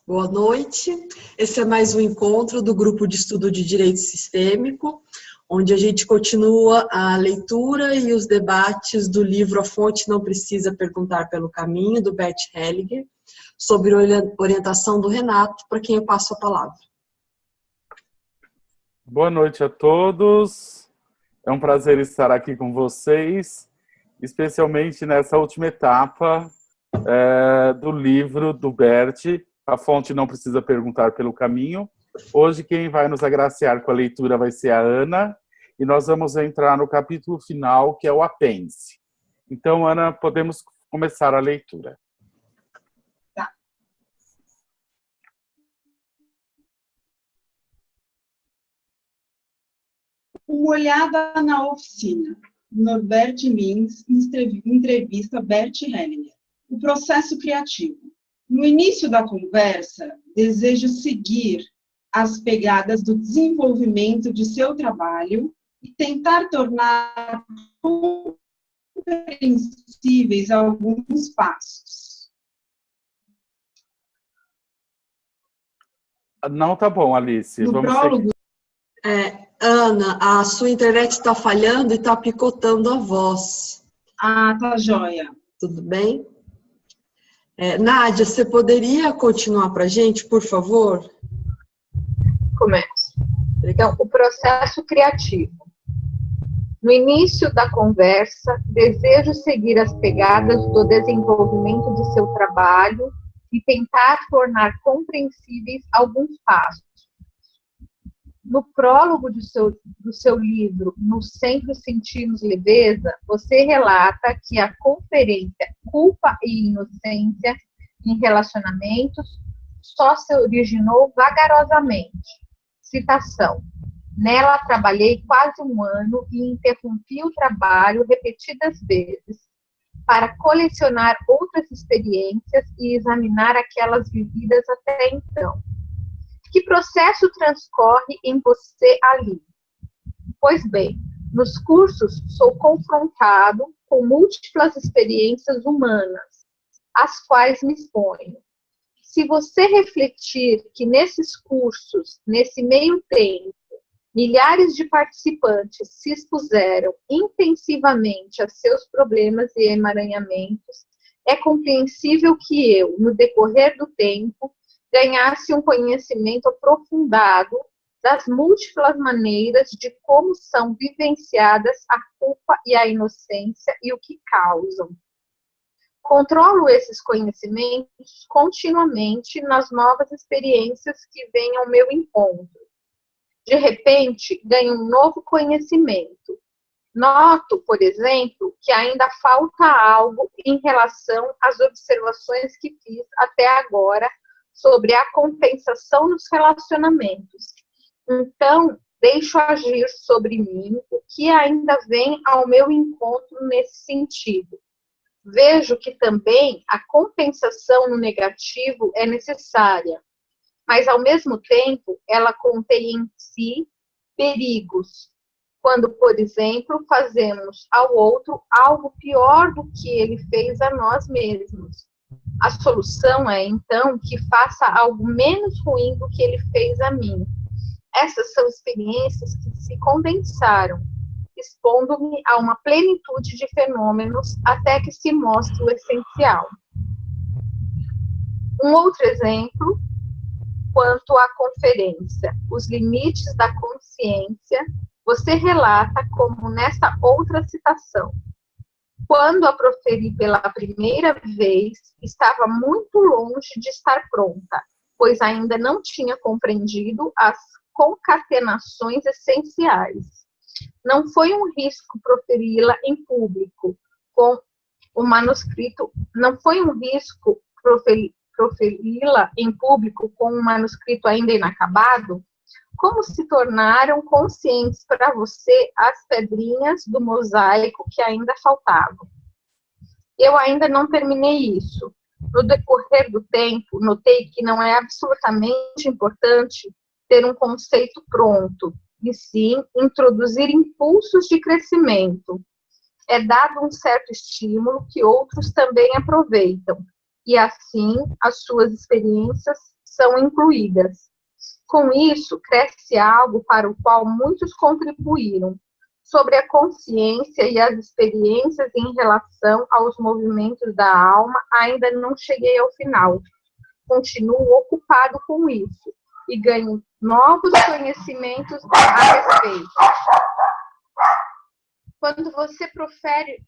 Boa noite. Esse é mais um encontro do Grupo de Estudo de Direito Sistêmico, onde a gente continua a leitura e os debates do livro A Fonte Não Precisa Perguntar pelo Caminho, do Bert Hellinger, sobre orientação do Renato, para quem eu passo a palavra. Boa noite a todos. É um prazer estar aqui com vocês, especialmente nessa última etapa do livro do Bert, A Fonte Não Precisa Perguntar pelo Caminho. Hoje quem vai nos agraciar com a leitura vai ser a Ana, e nós vamos entrar no capítulo final, que é o apêndice. Então, Ana, podemos começar a leitura. Tá. Uma olhada na oficina. Norbert Mins entrevista Bert Hellinger. O processo criativo. No início da conversa, desejo seguir as pegadas do desenvolvimento de seu trabalho e tentar tornar compreensíveis alguns passos. Não, tá bom, Alice. No Vamos prólogo... Ana, a sua internet está falhando e está picotando a voz. Ah, tá joia. Tudo bem? Nádia, você poderia continuar para a gente, por favor? Começo. Então, o processo criativo. No início da conversa, desejo seguir as pegadas do desenvolvimento de seu trabalho e tentar tornar compreensíveis alguns passos. No prólogo do seu livro, No Sempre Sentimos Leveza, você relata que a conferência Culpa e Inocência em Relacionamentos só se originou vagarosamente. Citação. Nela trabalhei quase um ano e interrompi o trabalho repetidas vezes para colecionar outras experiências e examinar aquelas vividas até então. Que processo transcorre em você ali? Pois bem, nos cursos sou confrontado com múltiplas experiências humanas, às quais me exponho. Se você refletir que nesses cursos, nesse meio tempo, milhares de participantes se expuseram intensivamente a seus problemas e emaranhamentos, é compreensível que eu, no decorrer do tempo, ganhasse um conhecimento aprofundado das múltiplas maneiras de como são vivenciadas a culpa e a inocência e o que causam. Controlo esses conhecimentos continuamente nas novas experiências que vêm ao meu encontro. De repente, ganho um novo conhecimento. Noto, por exemplo, que ainda falta algo em relação às observações que fiz até agora sobre a compensação nos relacionamentos. Então, deixo agir sobre mim o que ainda vem ao meu encontro nesse sentido. Vejo que também a compensação no negativo é necessária, mas, ao mesmo tempo, ela contém em si perigos. Quando, por exemplo, fazemos ao outro algo pior do que ele fez a nós mesmos. A solução é, então, que faça algo menos ruim do que ele fez a mim. Essas são experiências que se condensaram, expondo-me a uma plenitude de fenômenos até que se mostre o essencial. Um outro exemplo, quanto à conferência, Os Limites da Consciência, você relata como nesta outra citação: quando a proferi pela primeira vez, estava muito longe de estar pronta, pois ainda não tinha compreendido as concatenações essenciais. Não foi um risco proferi-la em público com o manuscrito, não foi um risco proferi-la em público com um manuscrito ainda inacabado? Como se tornaram conscientes para você as pedrinhas do mosaico que ainda faltavam? Eu ainda não terminei isso. No decorrer do tempo, notei que não é absolutamente importante ter um conceito pronto, e sim introduzir impulsos de crescimento. É dado um certo estímulo que outros também aproveitam, e assim as suas experiências são incluídas. Com isso, cresce algo para o qual muitos contribuíram, sobre a consciência e as experiências em relação aos movimentos da alma. Ainda não cheguei ao final. Continuo ocupado com isso e ganho novos conhecimentos a respeito. Quando você profere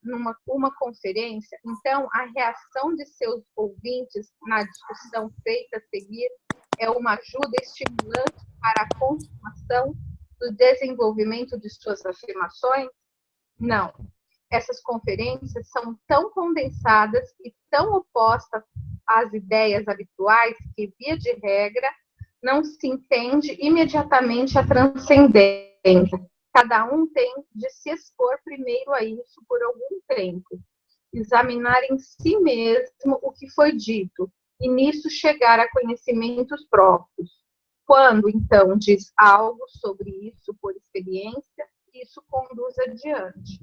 uma conferência, então a reação de seus ouvintes na discussão feita a seguir é uma ajuda estimulante para a continuação do desenvolvimento de suas afirmações? Não. Essas conferências são tão condensadas e tão opostas às ideias habituais que, via de regra, não se entende imediatamente a transcendência. Cada um tem de se expor primeiro a isso por algum tempo, examinar em si mesmo o que foi dito, e nisso chegar a conhecimentos próprios. Quando, então, diz algo sobre isso por experiência, isso conduz adiante.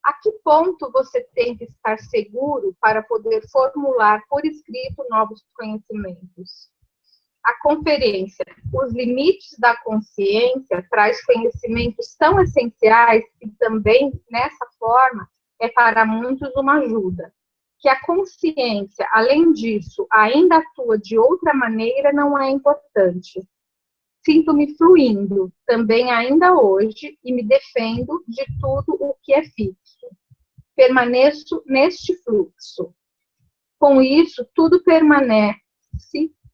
A que ponto você tem que estar seguro para poder formular por escrito novos conhecimentos? A conferência Os Limites da Consciência traz conhecimentos tão essenciais que também, nessa forma, é para muitos uma ajuda. Que a consciência, além disso, ainda atua de outra maneira não é importante. Sinto-me fluindo, também ainda hoje, e me defendo de tudo o que é fixo. Permaneço neste fluxo. Com isso, tudo permanece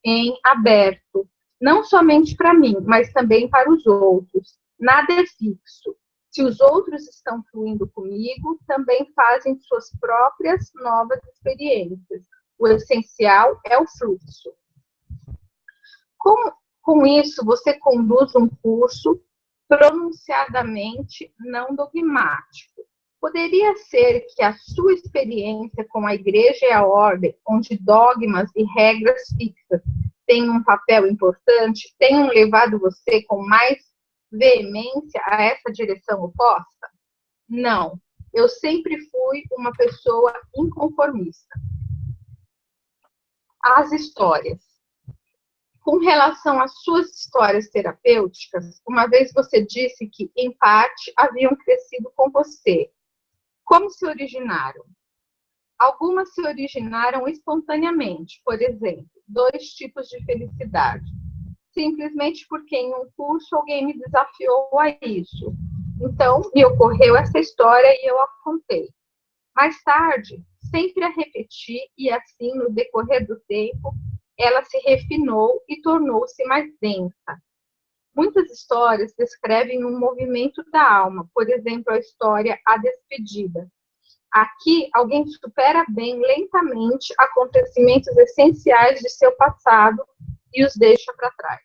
em aberto, não somente para mim, mas também para os outros. Nada é fixo. Se os outros estão fluindo comigo, também fazem suas próprias novas experiências. O essencial é o fluxo. Com isso, você conduz um curso pronunciadamente não dogmático. Poderia ser que a sua experiência com a igreja e a ordem, onde dogmas e regras fixas têm um papel importante, tenham levado você com mais veemência a essa direção oposta? Não. Eu sempre fui uma pessoa inconformista. As histórias. Com relação às suas histórias terapêuticas, uma vez você disse que, em parte, haviam crescido com você. Como se originaram? Algumas se originaram espontaneamente, por exemplo, 2 tipos de felicidade. Simplesmente porque em um curso alguém me desafiou a isso. Então, me ocorreu essa história e eu a contei. Mais tarde, sempre a repeti e assim, no decorrer do tempo, ela se refinou e tornou-se mais densa. Muitas histórias descrevem um movimento da alma, por exemplo, a história A Despedida. Aqui, alguém supera bem lentamente acontecimentos essenciais de seu passado e os deixa para trás.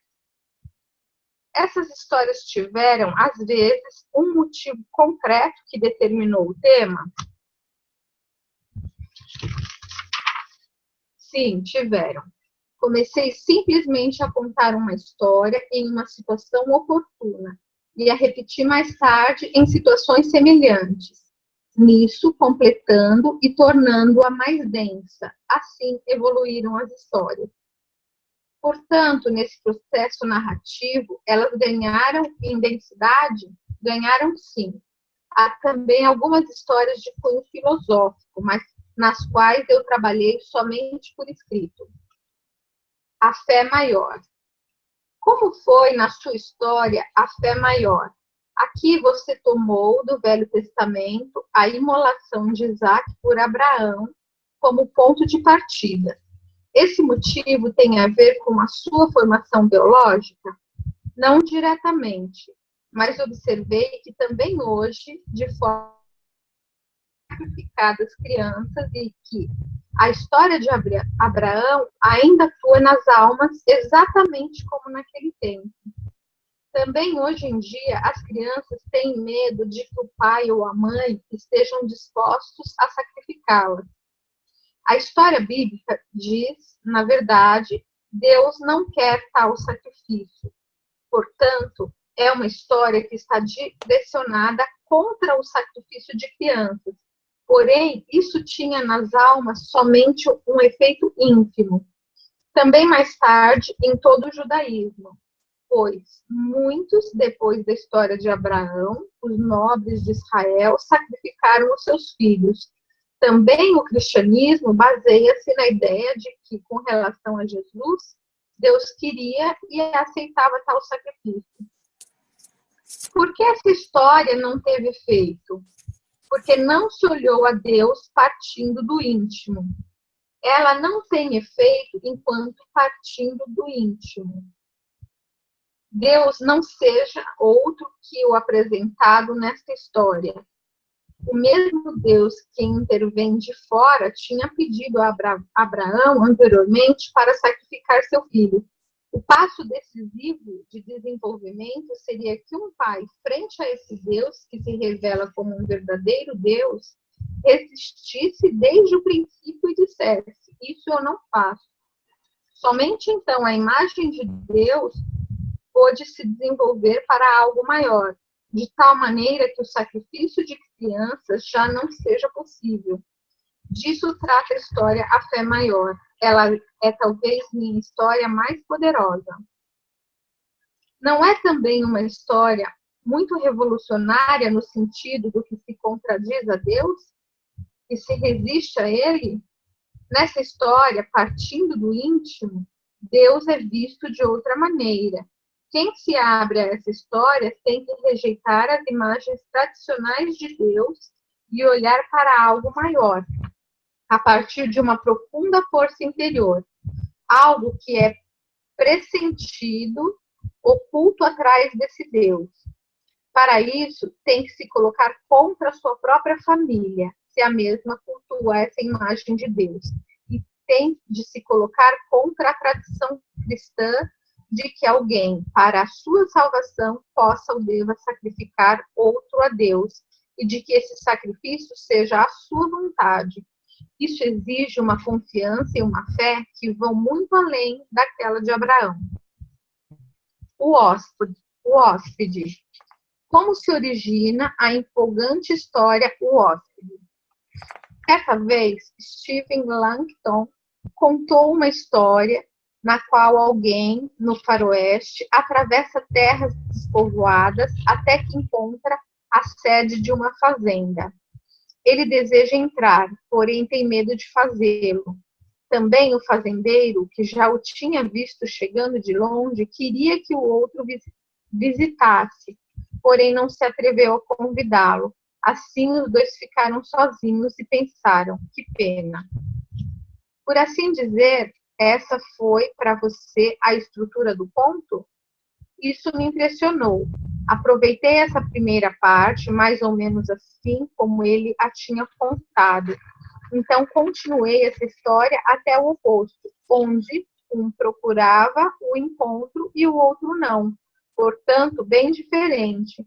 Essas histórias tiveram, às vezes, um motivo concreto que determinou o tema? Sim, tiveram. Comecei simplesmente a contar uma história em uma situação oportuna e a repetir mais tarde em situações semelhantes. Nisso, completando e tornando-a mais densa. Assim evoluíram as histórias. Portanto, nesse processo narrativo, elas ganharam em densidade? Ganharam sim. Há também algumas histórias de cunho filosófico, mas nas quais eu trabalhei somente por escrito. A fé maior. Como foi, na sua história, a fé maior? Aqui você tomou do Velho Testamento a imolação de Isaac por Abraão como ponto de partida. Esse motivo tem a ver com a sua formação biológica? Não diretamente, mas observei que também hoje, de forma sacrificadas crianças, e que a história de Abraão ainda atua nas almas exatamente como naquele tempo. Também hoje em dia as crianças têm medo de que o pai ou a mãe estejam dispostos a sacrificá-las. A história bíblica diz, na verdade, Deus não quer tal sacrifício. Portanto, é uma história que está direcionada contra o sacrifício de crianças. Porém, isso tinha nas almas somente um efeito ínfimo. Também mais tarde em todo o judaísmo, pois muitos, depois da história de Abraão, os nobres de Israel sacrificaram os seus filhos. Também o cristianismo baseia-se na ideia de que, com relação a Jesus, Deus queria e aceitava tal sacrifício. Por que essa história não teve efeito? Porque não se olhou a Deus partindo do íntimo. Ela não tem efeito enquanto partindo do íntimo. Deus não seja outro que o apresentado nesta história. O mesmo Deus que intervém de fora tinha pedido a Abraão anteriormente para sacrificar seu filho. O passo decisivo de desenvolvimento seria que um pai, frente a esse Deus que se revela como um verdadeiro Deus, resistisse desde o princípio e dissesse: isso eu não faço. Somente então a imagem de Deus pôde se desenvolver para algo maior, de tal maneira que o sacrifício de crianças já não seja possível. Disso trata a história A Fé Maior. Ela é talvez minha história mais poderosa. Não é também uma história muito revolucionária no sentido do que se contradiz a Deus e se resiste a Ele? Nessa história, partindo do íntimo, Deus é visto de outra maneira. Quem se abre a essa história tem que rejeitar as imagens tradicionais de Deus e olhar para algo maior, a partir de uma profunda força interior, algo que é pressentido, oculto atrás desse Deus. Para isso, tem que se colocar contra a sua própria família, se a mesma cultua essa imagem de Deus. E tem de se colocar contra a tradição cristã de que alguém, para a sua salvação, possa ou deva sacrificar outro a Deus, e de que esse sacrifício seja a sua vontade. Isso exige uma confiança e uma fé que vão muito além daquela de Abraão. O hóspede. Como se origina a empolgante história O Hóspede? Certa vez, Stephen Langton contou uma história na qual alguém, no faroeste, atravessa terras despovoadas até que encontra a sede de uma fazenda. Ele deseja entrar, porém tem medo de fazê-lo. Também o fazendeiro, que já o tinha visto chegando de longe, queria que o outro visitasse, porém não se atreveu a convidá-lo. Assim, os dois ficaram sozinhos e pensaram: que pena. Por assim dizer, essa foi para você a estrutura do conto? Isso me impressionou. Aproveitei essa primeira parte, mais ou menos assim como ele a tinha contado. Então, continuei essa história até o oposto, onde um procurava o encontro e o outro não. Portanto, bem diferente.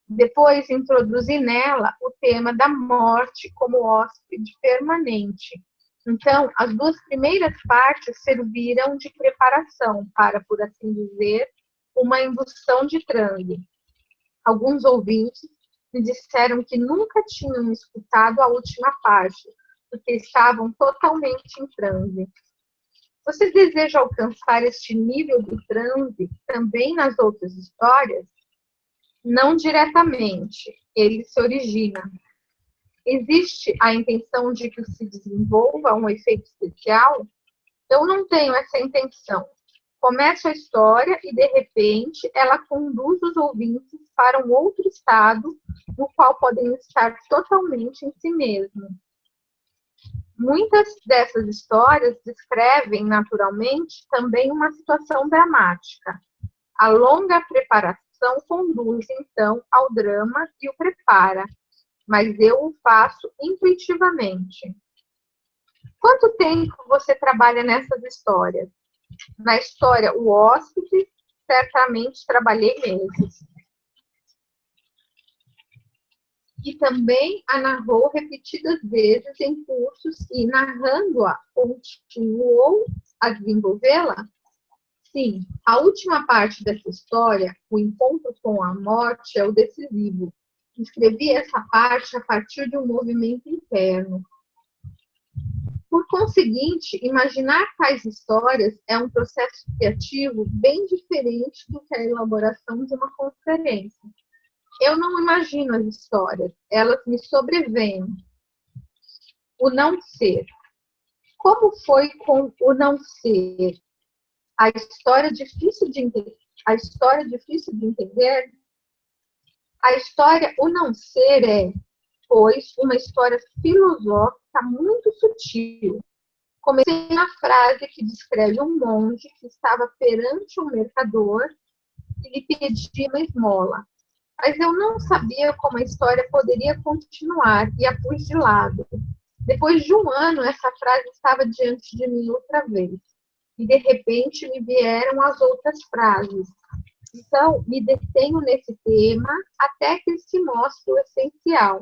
Depois, introduzi nela o tema da morte como hóspede permanente. Então, as duas primeiras partes serviram de preparação para, por assim dizer, uma indução de transe. Alguns ouvintes me disseram que nunca tinham escutado a última parte, porque estavam totalmente em transe. Você deseja alcançar este nível de transe também nas outras histórias? Não diretamente, ele se origina. Existe a intenção de que se desenvolva um efeito especial? Eu não tenho essa intenção. Começo a história e, de repente, ela conduz os ouvintes para um outro estado no qual podem estar totalmente em si mesmos. Muitas dessas histórias descrevem, naturalmente, também uma situação dramática. A longa preparação conduz, então, ao drama e o prepara, mas eu o faço intuitivamente. Quanto tempo você trabalha nessas histórias? Na história O Hóspede, certamente trabalhei meses. E também a narrou repetidas vezes em cursos e, narrando-a, continuou a desenvolvê-la? Sim, a última parte dessa história, o encontro com a morte, é o decisivo. Escrevi essa parte a partir de um movimento interno. Por conseguinte, imaginar tais histórias é um processo criativo bem diferente do que a elaboração de uma conferência. Eu não imagino as histórias, elas me sobrevêm. O não ser. Como foi com o não ser? A história difícil de entender. A história difícil de entender. A história, o não ser é, pois, uma história filosófica muito sutil. Comecei na frase que descreve um monge que estava perante um mercador e lhe pedia uma esmola. Mas eu não sabia como a história poderia continuar e a pus de lado. Depois de um ano, essa frase estava diante de mim outra vez. E, de repente, me vieram as outras frases. Então, me detenho nesse tema até que se mostre o essencial.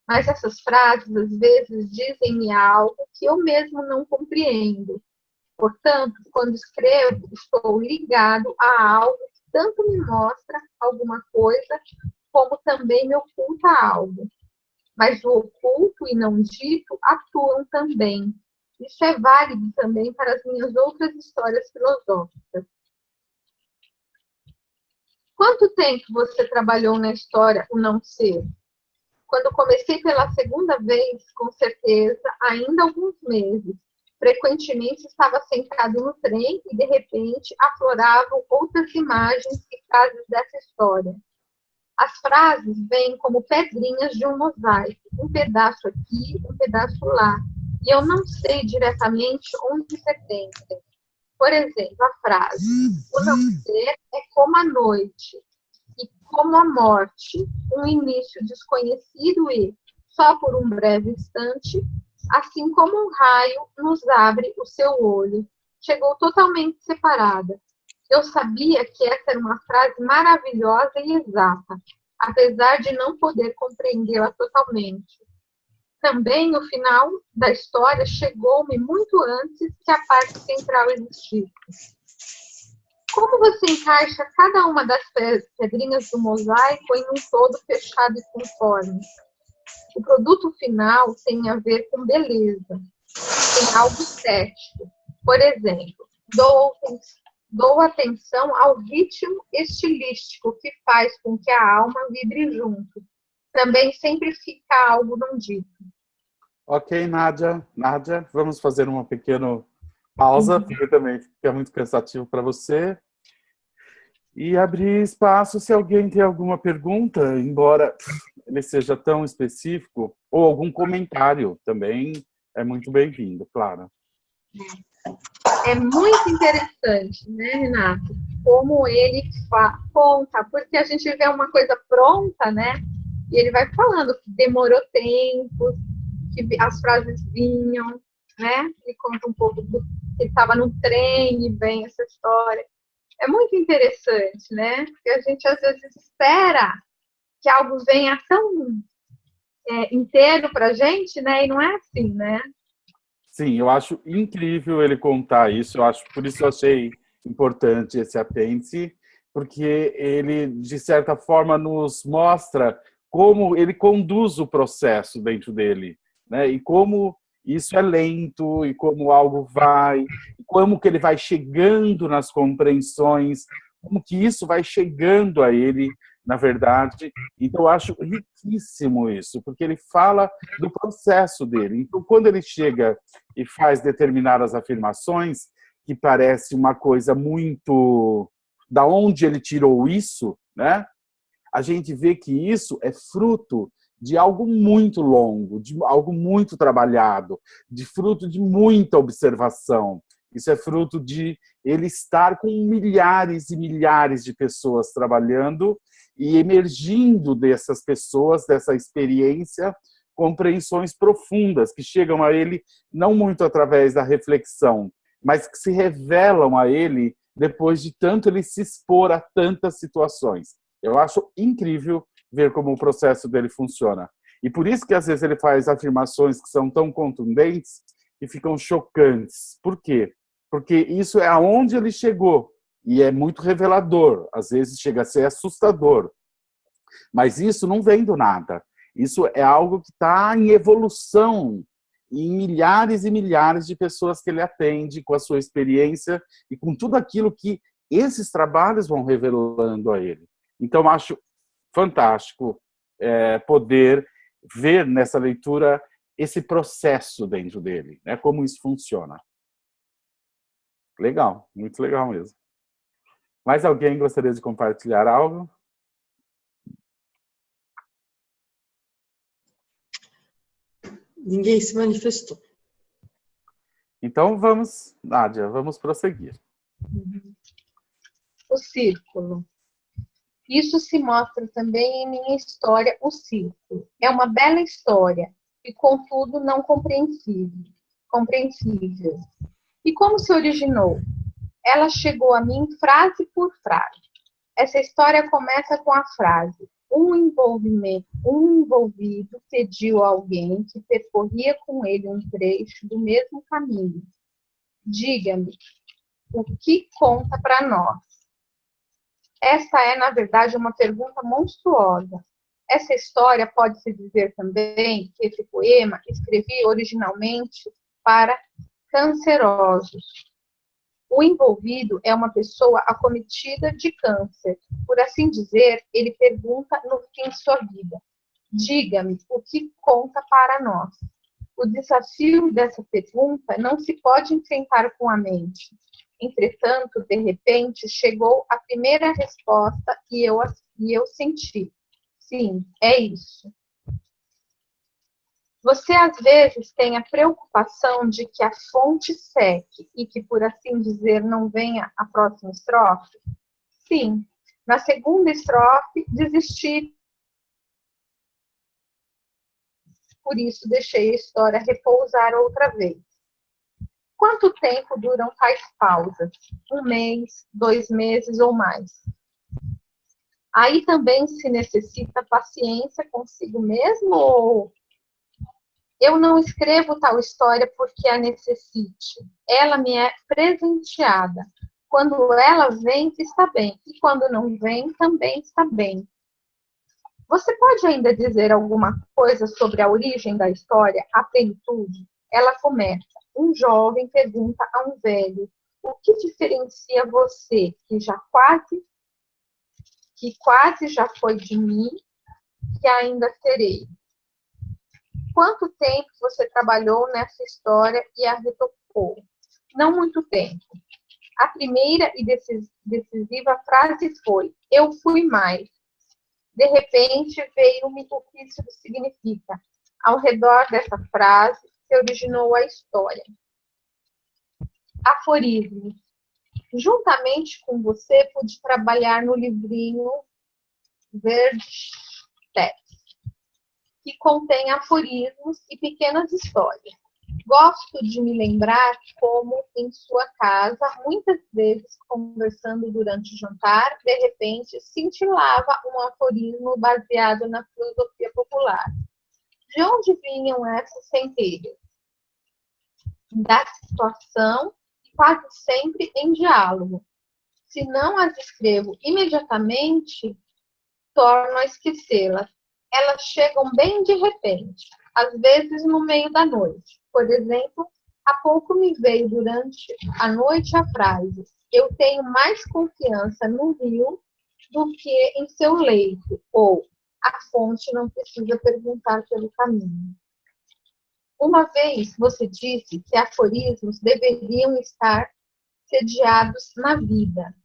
Mas essas frases, às vezes, dizem-me algo que eu mesmo não compreendo. Portanto, quando escrevo, estou ligado a algo que tanto me mostra alguma coisa, como também me oculta algo. Mas o oculto e não dito atuam também. Isso é válido também para as minhas outras histórias filosóficas. Quanto tempo você trabalhou na história O Não Ser? Quando comecei pela segunda vez, com certeza, ainda alguns meses. Frequentemente estava sentado no trem e, de repente, afloravam outras imagens e frases dessa história. As frases vêm como pedrinhas de um mosaico, um pedaço aqui, um pedaço lá. E eu não sei diretamente onde pertencem. Por exemplo, a frase: o não ser é como a noite, e como a morte, um início desconhecido e, só por um breve instante, assim como um raio nos abre o seu olho. Chegou totalmente separada. Eu sabia que essa era uma frase maravilhosa e exata, apesar de não poder compreendê-la totalmente. Também o final da história chegou-me muito antes que a parte central existisse. Como você encaixa cada uma das pedrinhas do mosaico em um todo fechado e conforme? O produto final tem a ver com beleza, tem algo estético. Por exemplo, dou atenção ao ritmo estilístico que faz com que a alma vibre junto. Também sempre fica algo não dito. Ok, Nádia, vamos fazer uma pequena pausa, porque também fica muito cansativo para você. E abrir espaço se alguém tem alguma pergunta, embora ele seja tão específico, ou algum comentário também é muito bem-vindo, claro. É muito interessante, né, Renato? Como ele conta, porque a gente vê uma coisa pronta, né? E ele vai falando que demorou tempo, que as frases vinham, né? Ele conta um pouco que ele estava no trem e vem essa história. É muito interessante, né? Porque a gente às vezes espera que algo venha tão inteiro para a gente, né? E não é assim, né? Sim, eu acho incrível ele contar isso. Por isso eu achei importante esse apêndice, porque ele, de certa forma, nos mostra como ele conduz o processo dentro dele, né? E como isso é lento, e como algo vai, e como que ele vai chegando nas compreensões, como que isso vai chegando a ele, na verdade. Então, eu acho riquíssimo isso, porque ele fala do processo dele. Então, quando ele chega e faz determinadas afirmações, que parece uma coisa muito... Da onde ele tirou isso, né? A gente vê que isso é fruto de algo muito longo, de algo muito trabalhado, de fruto de muita observação. Isso é fruto de ele estar com milhares e milhares de pessoas trabalhando e emergindo dessas pessoas, dessa experiência, compreensões profundas que chegam a ele não muito através da reflexão, mas que se revelam a ele depois de tanto ele se expor a tantas situações. Eu acho incrível ver como o processo dele funciona. E por isso que às vezes ele faz afirmações que são tão contundentes e ficam chocantes. Por quê? Porque isso é aonde ele chegou e é muito revelador. Às vezes chega a ser assustador. Mas isso não vem do nada. Isso é algo que está em evolução em milhares e milhares de pessoas que ele atende, com a sua experiência e com tudo aquilo que esses trabalhos vão revelando a ele. Então, acho fantástico poder ver nessa leitura esse processo dentro dele, né? Como isso funciona. Legal, muito legal mesmo. Mais alguém gostaria de compartilhar algo? Ninguém se manifestou. Então vamos, Nádia, vamos prosseguir. O círculo. Isso se mostra também em minha história, O Círculo. É uma bela história e, contudo, não compreensível. E como se originou? Ela chegou a mim frase por frase. Essa história começa com a frase: um envolvido pediu a alguém que percorria com ele um trecho do mesmo caminho: diga-me, o que conta para nós? Esta é, na verdade, uma pergunta monstruosa. Essa história pode-se dizer também que esse poema escrevi originalmente para cancerosos. O envolvido é uma pessoa acometida de câncer. Por assim dizer, ele pergunta no fim de sua vida: diga-me, o que conta para nós? O desafio dessa pergunta não se pode enfrentar com a mente. Entretanto, de repente, chegou a primeira resposta e eu senti: sim, é isso. Você, às vezes, tem a preocupação de que a fonte seque e que, por assim dizer, não venha a próxima estrofe? Sim. Na segunda estrofe, desisti. Por isso, deixei a história repousar outra vez. Quanto tempo duram tais pausas? 1 mês, 2 meses ou mais? Aí também se necessita paciência consigo mesmo ou... Eu não escrevo tal história porque a necessite. Ela me é presenteada. Quando ela vem, está bem. E quando não vem, também está bem. Você pode ainda dizer alguma coisa sobre a origem da história, a plenitude? Ela começa: um jovem pergunta a um velho: o que diferencia você, que quase já foi de mim, que ainda serei? Quanto tempo você trabalhou nessa história e a retocou? Não muito tempo. A primeira e decisiva frase foi: eu fui mais. De repente, veio-me o que isso significa. Ao redor dessa frase se originou a história. Aforismos. Juntamente com você, pude trabalhar no livrinho Verde que contém aforismos e pequenas histórias. Gosto de me lembrar como, em sua casa, muitas vezes, conversando durante o jantar, de repente, cintilava um aforismo baseado na filosofia popular. De onde vinham essas centelhas? Da situação, quase sempre em diálogo. Se não as escrevo imediatamente, torno a esquecê-las. Elas chegam bem de repente, às vezes no meio da noite. Por exemplo, há pouco me veio durante a noite a frase: eu tenho mais confiança no rio do que em seu leito, ou a fonte não precisa perguntar pelo caminho. Uma vez você disse que aforismos deveriam estar sediados na vida.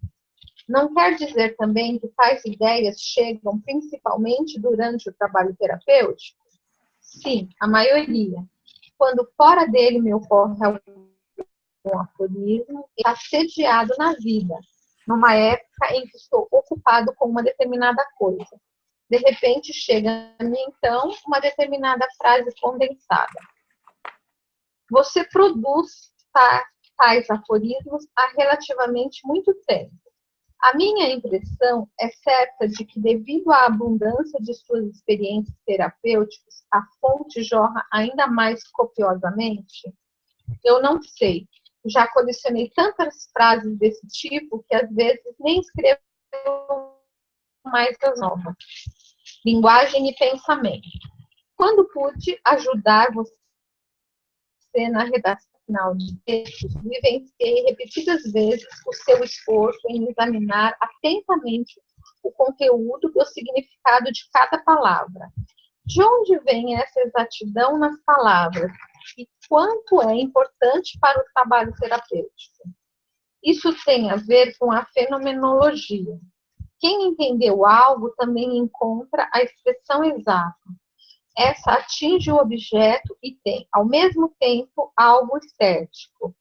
Não quer dizer também que tais ideias chegam principalmente durante o trabalho terapêutico? Sim, a maioria. Quando fora dele me ocorre algum aforismo, está sediado na vida, numa época em que estou ocupado com uma determinada coisa. De repente chega-me, então, uma determinada frase condensada. Você produz tais aforismos há relativamente muito tempo. A minha impressão é certa de que, devido à abundância de suas experiências terapêuticas, a fonte jorra ainda mais copiosamente? Eu não sei. Já colecionei tantas frases desse tipo que, às vezes, nem escrevo mais as novas. Linguagem e pensamento. Quando pude ajudar você você, na redação final de textos, vivenciei repetidas vezes o seu esforço em examinar atentamente o conteúdo e o significado de cada palavra. De onde vem essa exatidão nas palavras e quanto é importante para o trabalho terapêutico? Isso tem a ver com a fenomenologia. Quem entendeu algo também encontra a expressão exata. Essa atinge o objeto e tem, ao mesmo tempo, algo estético.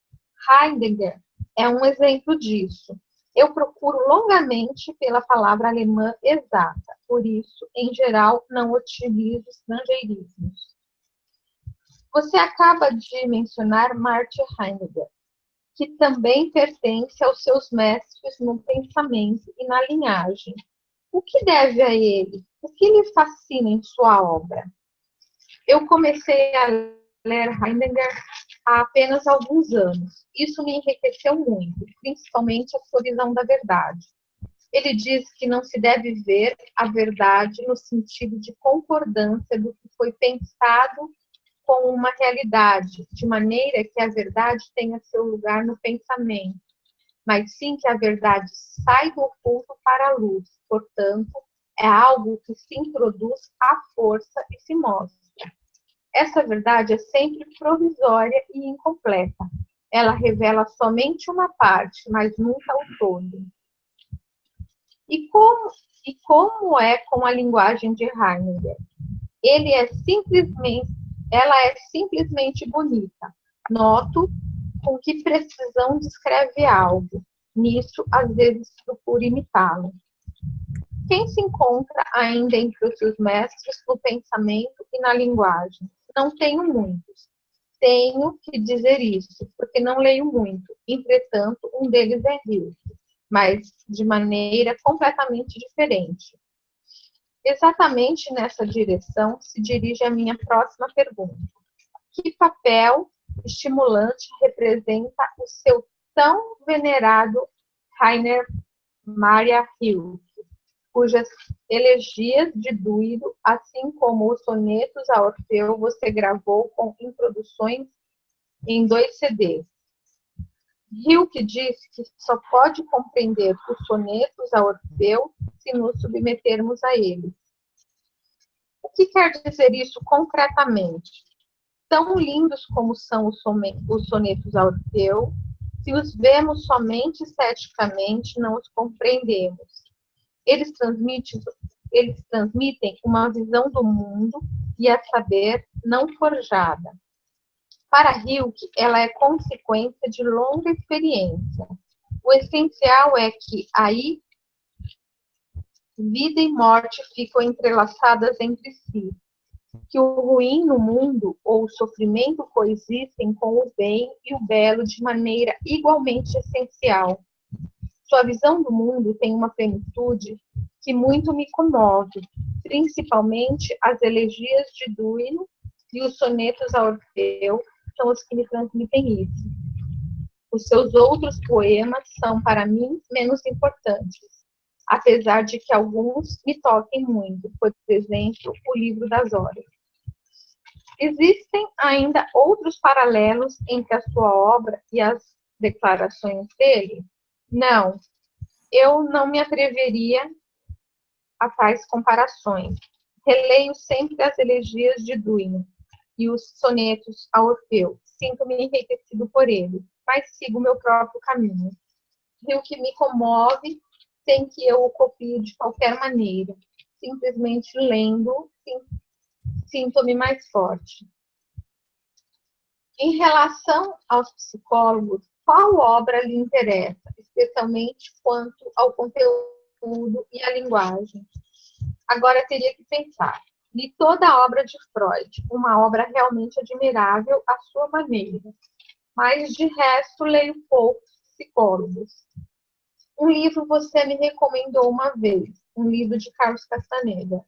Heidegger é um exemplo disso. Eu procuro longamente pela palavra alemã exata, por isso, em geral, não utilizo estrangeirismos. Você acaba de mencionar Martin Heidegger, que também pertence aos seus mestres no pensamento e na linhagem. O que deve a ele? O que lhe fascina em sua obra? Eu comecei a ler Heidegger há apenas alguns anos. Isso me enriqueceu muito, principalmente a sua visão da verdade. Ele diz que não se deve ver a verdade no sentido de concordância do que foi pensado com uma realidade, de maneira que a verdade tenha seu lugar no pensamento, mas sim que a verdade sai do oculto para a luz. Portanto, é algo que se introduz à força e se mostra. Essa verdade é sempre provisória e incompleta. Ela revela somente uma parte, mas nunca o todo. E como é com a linguagem de Heidegger? Ela é simplesmente bonita. Noto com que precisão descreve algo. Nisso, às vezes, procuro imitá-lo. Quem se encontra ainda entre os seus mestres no pensamento e na linguagem? Não tenho muitos. Tenho que dizer isso, porque não leio muito. Entretanto, um deles é Hilke, mas de maneira completamente diferente. Exatamente nessa direção se dirige a minha próxima pergunta. Que papel estimulante representa o seu tão venerado Rainer Maria Rilke, cujas elegias de Duído, assim como os sonetos a Orfeu, você gravou com introduções em 2 CDs. Rilke diz que só pode compreender os sonetos a Orfeu se nos submetermos a eles. O que quer dizer isso concretamente? Tão lindos como são os sonetos a Orfeu, se os vemos somente esteticamente, não os compreendemos. Eles transmitem uma visão do mundo, e a saber, não forjada. Para Rilke, ela é consequência de longa experiência. O essencial é que aí vida e morte ficam entrelaçadas entre si, que o ruim no mundo ou o sofrimento coexistem com o bem e o belo de maneira igualmente essencial. Sua visão do mundo tem uma plenitude que muito me comove, principalmente as elegias de Duino e os sonetos a Orfeu são os que me transmitem isso. Os seus outros poemas são, para mim, menos importantes, apesar de que alguns me toquem muito, por exemplo, o Livro das Horas. Existem ainda outros paralelos entre a sua obra e as declarações dele? Não, eu não me atreveria a tais comparações. Releio sempre as elegias de Duino e os sonetos a Orfeu. Sinto-me enriquecido por ele, mas sigo meu próprio caminho. E o que me comove sem que eu o copie de qualquer maneira. Simplesmente lendo, sinto-me mais forte. Em relação aos psicólogos, qual obra lhe interessa, especialmente quanto ao conteúdo e à linguagem? Agora teria que pensar. Li toda a obra de Freud, uma obra realmente admirável à sua maneira, mas de resto leio poucos psicólogos. Um livro você me recomendou uma vez, um livro de Carlos Castaneda.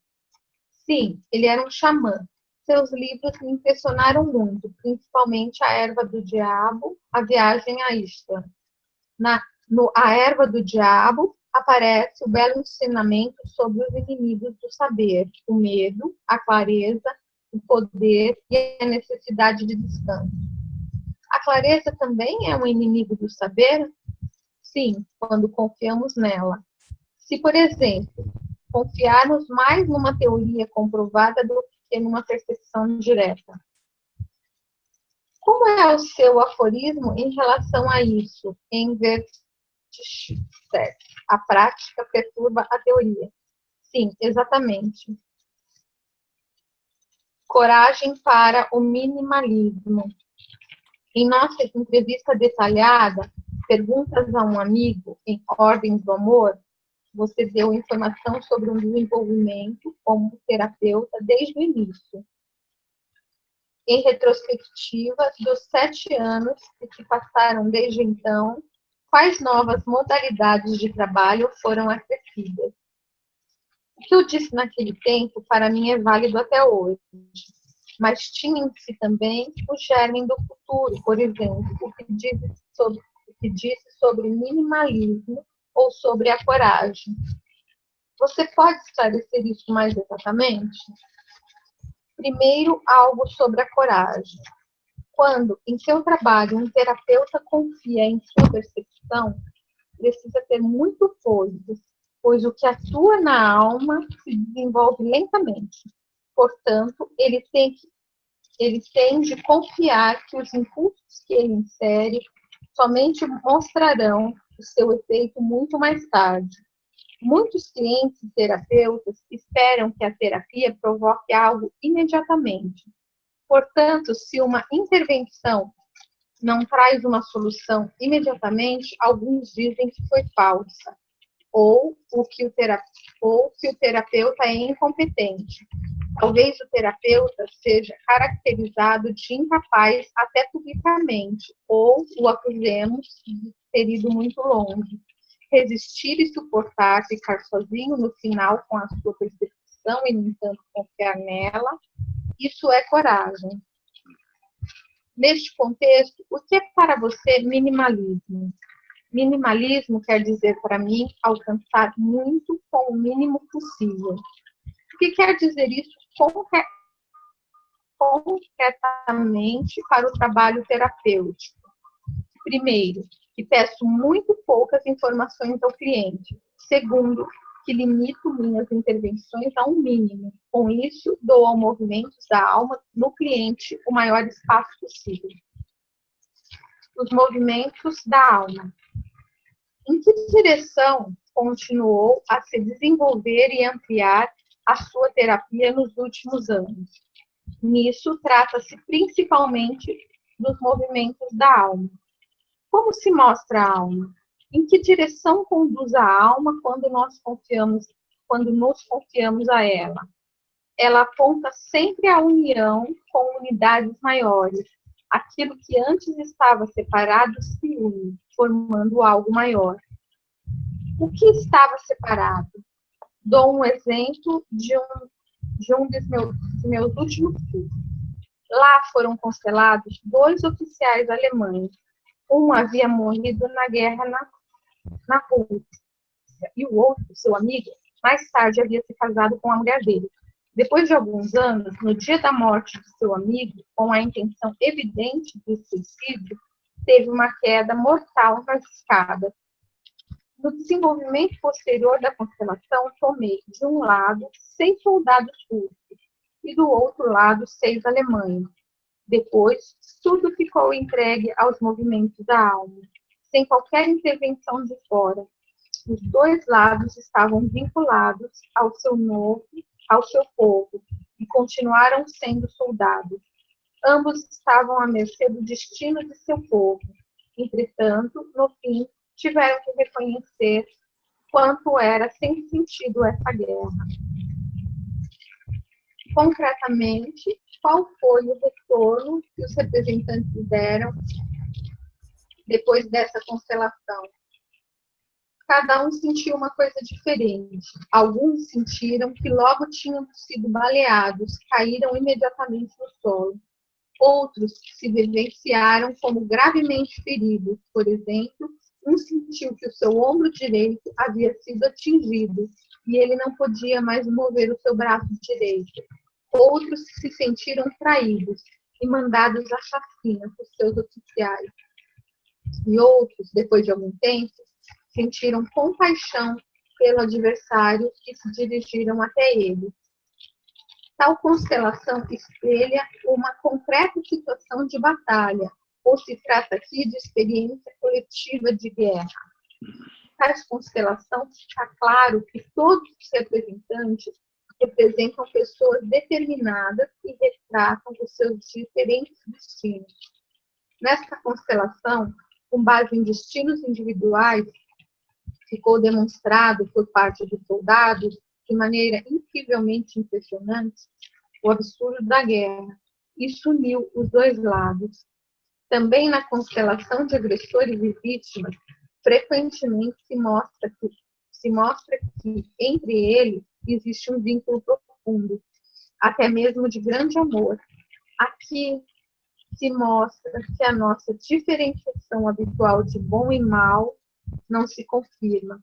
Sim, ele era um xamã. Seus livros me impressionaram muito, principalmente A Erva do Diabo, A Viagem a Istvan. No A Erva do Diabo aparece o belo ensinamento sobre os inimigos do saber, o medo, a clareza, o poder e a necessidade de descanso. A clareza também é um inimigo do saber? Sim, quando confiamos nela. Se, por exemplo, confiarmos mais numa teoria comprovada do que numa percepção direta. Como é o seu aforismo em relação a isso? Em certo. A prática perturba a teoria. Sim, exatamente. Coragem para o minimalismo. Em nossa entrevista detalhada, perguntas a um amigo em ordem do amor, você deu informação sobre um desenvolvimento como terapeuta desde o início. Em retrospectiva dos 7 anos que se passaram desde então, quais novas modalidades de trabalho foram acrescidas? O que eu disse naquele tempo, para mim, é válido até hoje. Mas tinha-se também o germe do futuro, por exemplo, o que disse sobre minimalismo ou sobre a coragem. Você pode esclarecer isso mais exatamente? Primeiro, algo sobre a coragem. Quando, em seu trabalho, um terapeuta confia em sua percepção, precisa ter muito fôlego, pois o que atua na alma se desenvolve lentamente. Portanto, ele tem de confiar que os impulsos que ele insere somente mostrarão o seu efeito muito mais tarde. Muitos clientes e terapeutas esperam que a terapia provoque algo imediatamente. Portanto, se uma intervenção não traz uma solução imediatamente, alguns dizem que foi falsa, ou que o terapeuta é incompetente. Talvez o terapeuta seja caracterizado de incapaz até publicamente, ou o acusemos de ter ido muito longe. Resistir e suportar ficar sozinho no final com a sua percepção e, no entanto, confiar nela, isso é coragem. Neste contexto, o que é para você minimalismo? Minimalismo quer dizer para mim alcançar muito com o mínimo possível. O que quer dizer isso concretamente para o trabalho terapêutico? Primeiro, que peço muito poucas informações ao cliente. Segundo, que limito minhas intervenções a um mínimo. Com isso, dou ao movimento da alma no cliente o maior espaço possível. Os movimentos da alma. Em que direção continuou a se desenvolver e ampliar a sua terapia nos últimos anos? Nisso, trata-se principalmente dos movimentos da alma. Como se mostra a alma? Em que direção conduz a alma quando nos confiamos a ela? Ela aponta sempre à união com unidades maiores. Aquilo que antes estava separado se une, formando algo maior. O que estava separado? Dou um exemplo de um dos meus últimos cursos. Lá foram constelados 2 oficiais alemães. Um havia morrido na guerra na Rússia, e o outro, seu amigo, mais tarde havia se casado com a mulher dele. Depois de alguns anos, no dia da morte de seu amigo, com a intenção evidente de suicídio, teve uma queda mortal na escada. No desenvolvimento posterior da constelação, tomei, de um lado, 6 soldados russos e do outro lado, 6 alemães. Depois, tudo ficou entregue aos movimentos da alma, sem qualquer intervenção de fora. Os 2 lados estavam vinculados ao seu povo, e continuaram sendo soldados. Ambos estavam à mercê do destino de seu povo. Entretanto, no fim, tiveram que reconhecer quanto era sem sentido essa guerra. Concretamente, qual foi o retorno que os representantes deram depois dessa constelação? Cada um sentiu uma coisa diferente. Alguns sentiram que logo tinham sido baleados, caíram imediatamente no solo. Outros se vivenciaram como gravemente feridos. Por exemplo, um sentiu que o seu ombro direito havia sido atingido e ele não podia mais mover o seu braço direito. Outros se sentiram traídos e mandados à chacina por seus oficiais. E outros, depois de algum tempo, sentiram compaixão pelo adversário e se dirigiram até ele. Tal constelação espelha uma concreta situação de batalha, ou se trata aqui de experiência coletiva de guerra. Tais constelação fica claro que todos os representantes representam pessoas determinadas e retratam os seus diferentes destinos. Nesta constelação, com base em destinos individuais, ficou demonstrado por parte dos soldados, de maneira incrivelmente impressionante, o absurdo da guerra. Isso uniu os dois lados. Também na constelação de agressores e vítimas, frequentemente se mostra que entre eles existe um vínculo profundo, até mesmo de grande amor. Aqui se mostra que a nossa diferenciação habitual de bom e mal não se confirma.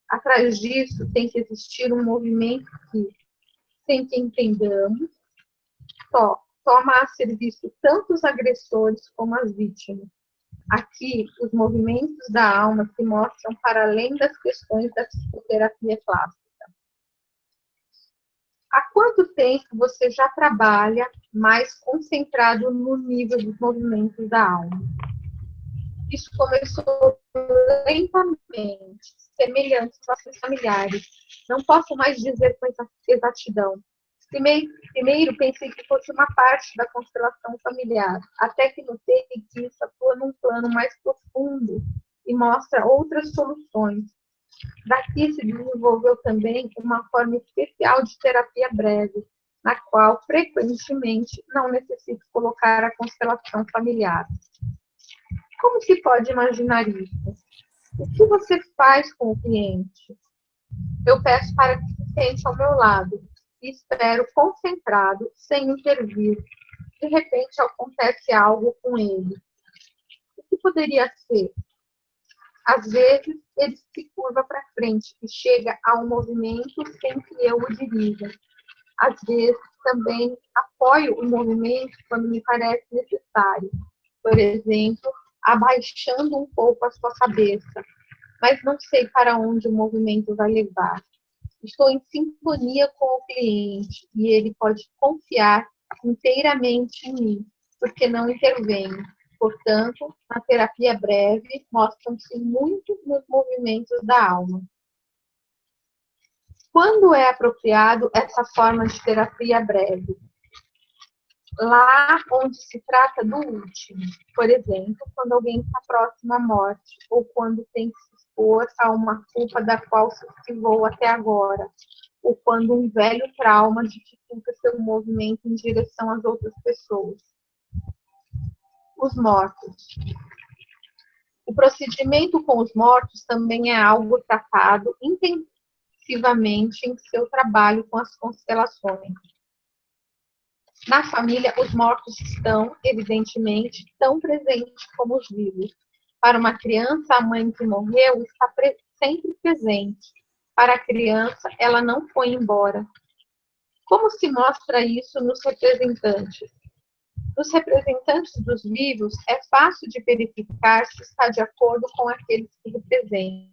Atrás disso tem que existir um movimento que, sem que entendamos, toma a serviço tanto os agressores como as vítimas. Aqui, os movimentos da alma se mostram para além das questões da psicoterapia clássica. Há quanto tempo você já trabalha mais concentrado no nível dos movimentos da alma? Isso começou lentamente, semelhante aos nossos familiares. Não posso mais dizer com exatidão. Primeiro pensei que fosse uma parte da constelação familiar, até que notei que isso atua num plano mais profundo e mostra outras soluções. Daqui se desenvolveu também uma forma especial de terapia breve, na qual frequentemente não necessito colocar a constelação familiar. Como se pode imaginar isso? O que você faz com o cliente? Eu peço para que se sente ao meu lado e espero concentrado, sem intervir. De repente acontece algo com ele. O que poderia ser? Às vezes, ele se curva para frente e chega a um movimento sem que eu o dirija. Às vezes, também apoio o movimento quando me parece necessário. Por exemplo, abaixando um pouco a sua cabeça, mas não sei para onde o movimento vai levar. Estou em sintonia com o cliente e ele pode confiar inteiramente em mim, porque não intervenho. Portanto, na terapia breve, mostram-se muito nos movimentos da alma. Quando é apropriado essa forma de terapia breve? Lá onde se trata do último, por exemplo, quando alguém está próximo à morte, ou quando tem que se expor a uma culpa da qual se esquivou até agora, ou quando um velho trauma dificulta seu movimento em direção às outras pessoas. Os mortos. O procedimento com os mortos também é algo tratado intensivamente em seu trabalho com as constelações. Na família, os mortos estão, evidentemente, tão presentes como os vivos. Para uma criança, a mãe que morreu está sempre presente. Para a criança, ela não foi embora. Como se mostra isso nos representantes? Nos representantes dos vivos, é fácil de verificar se está de acordo com aqueles que representam.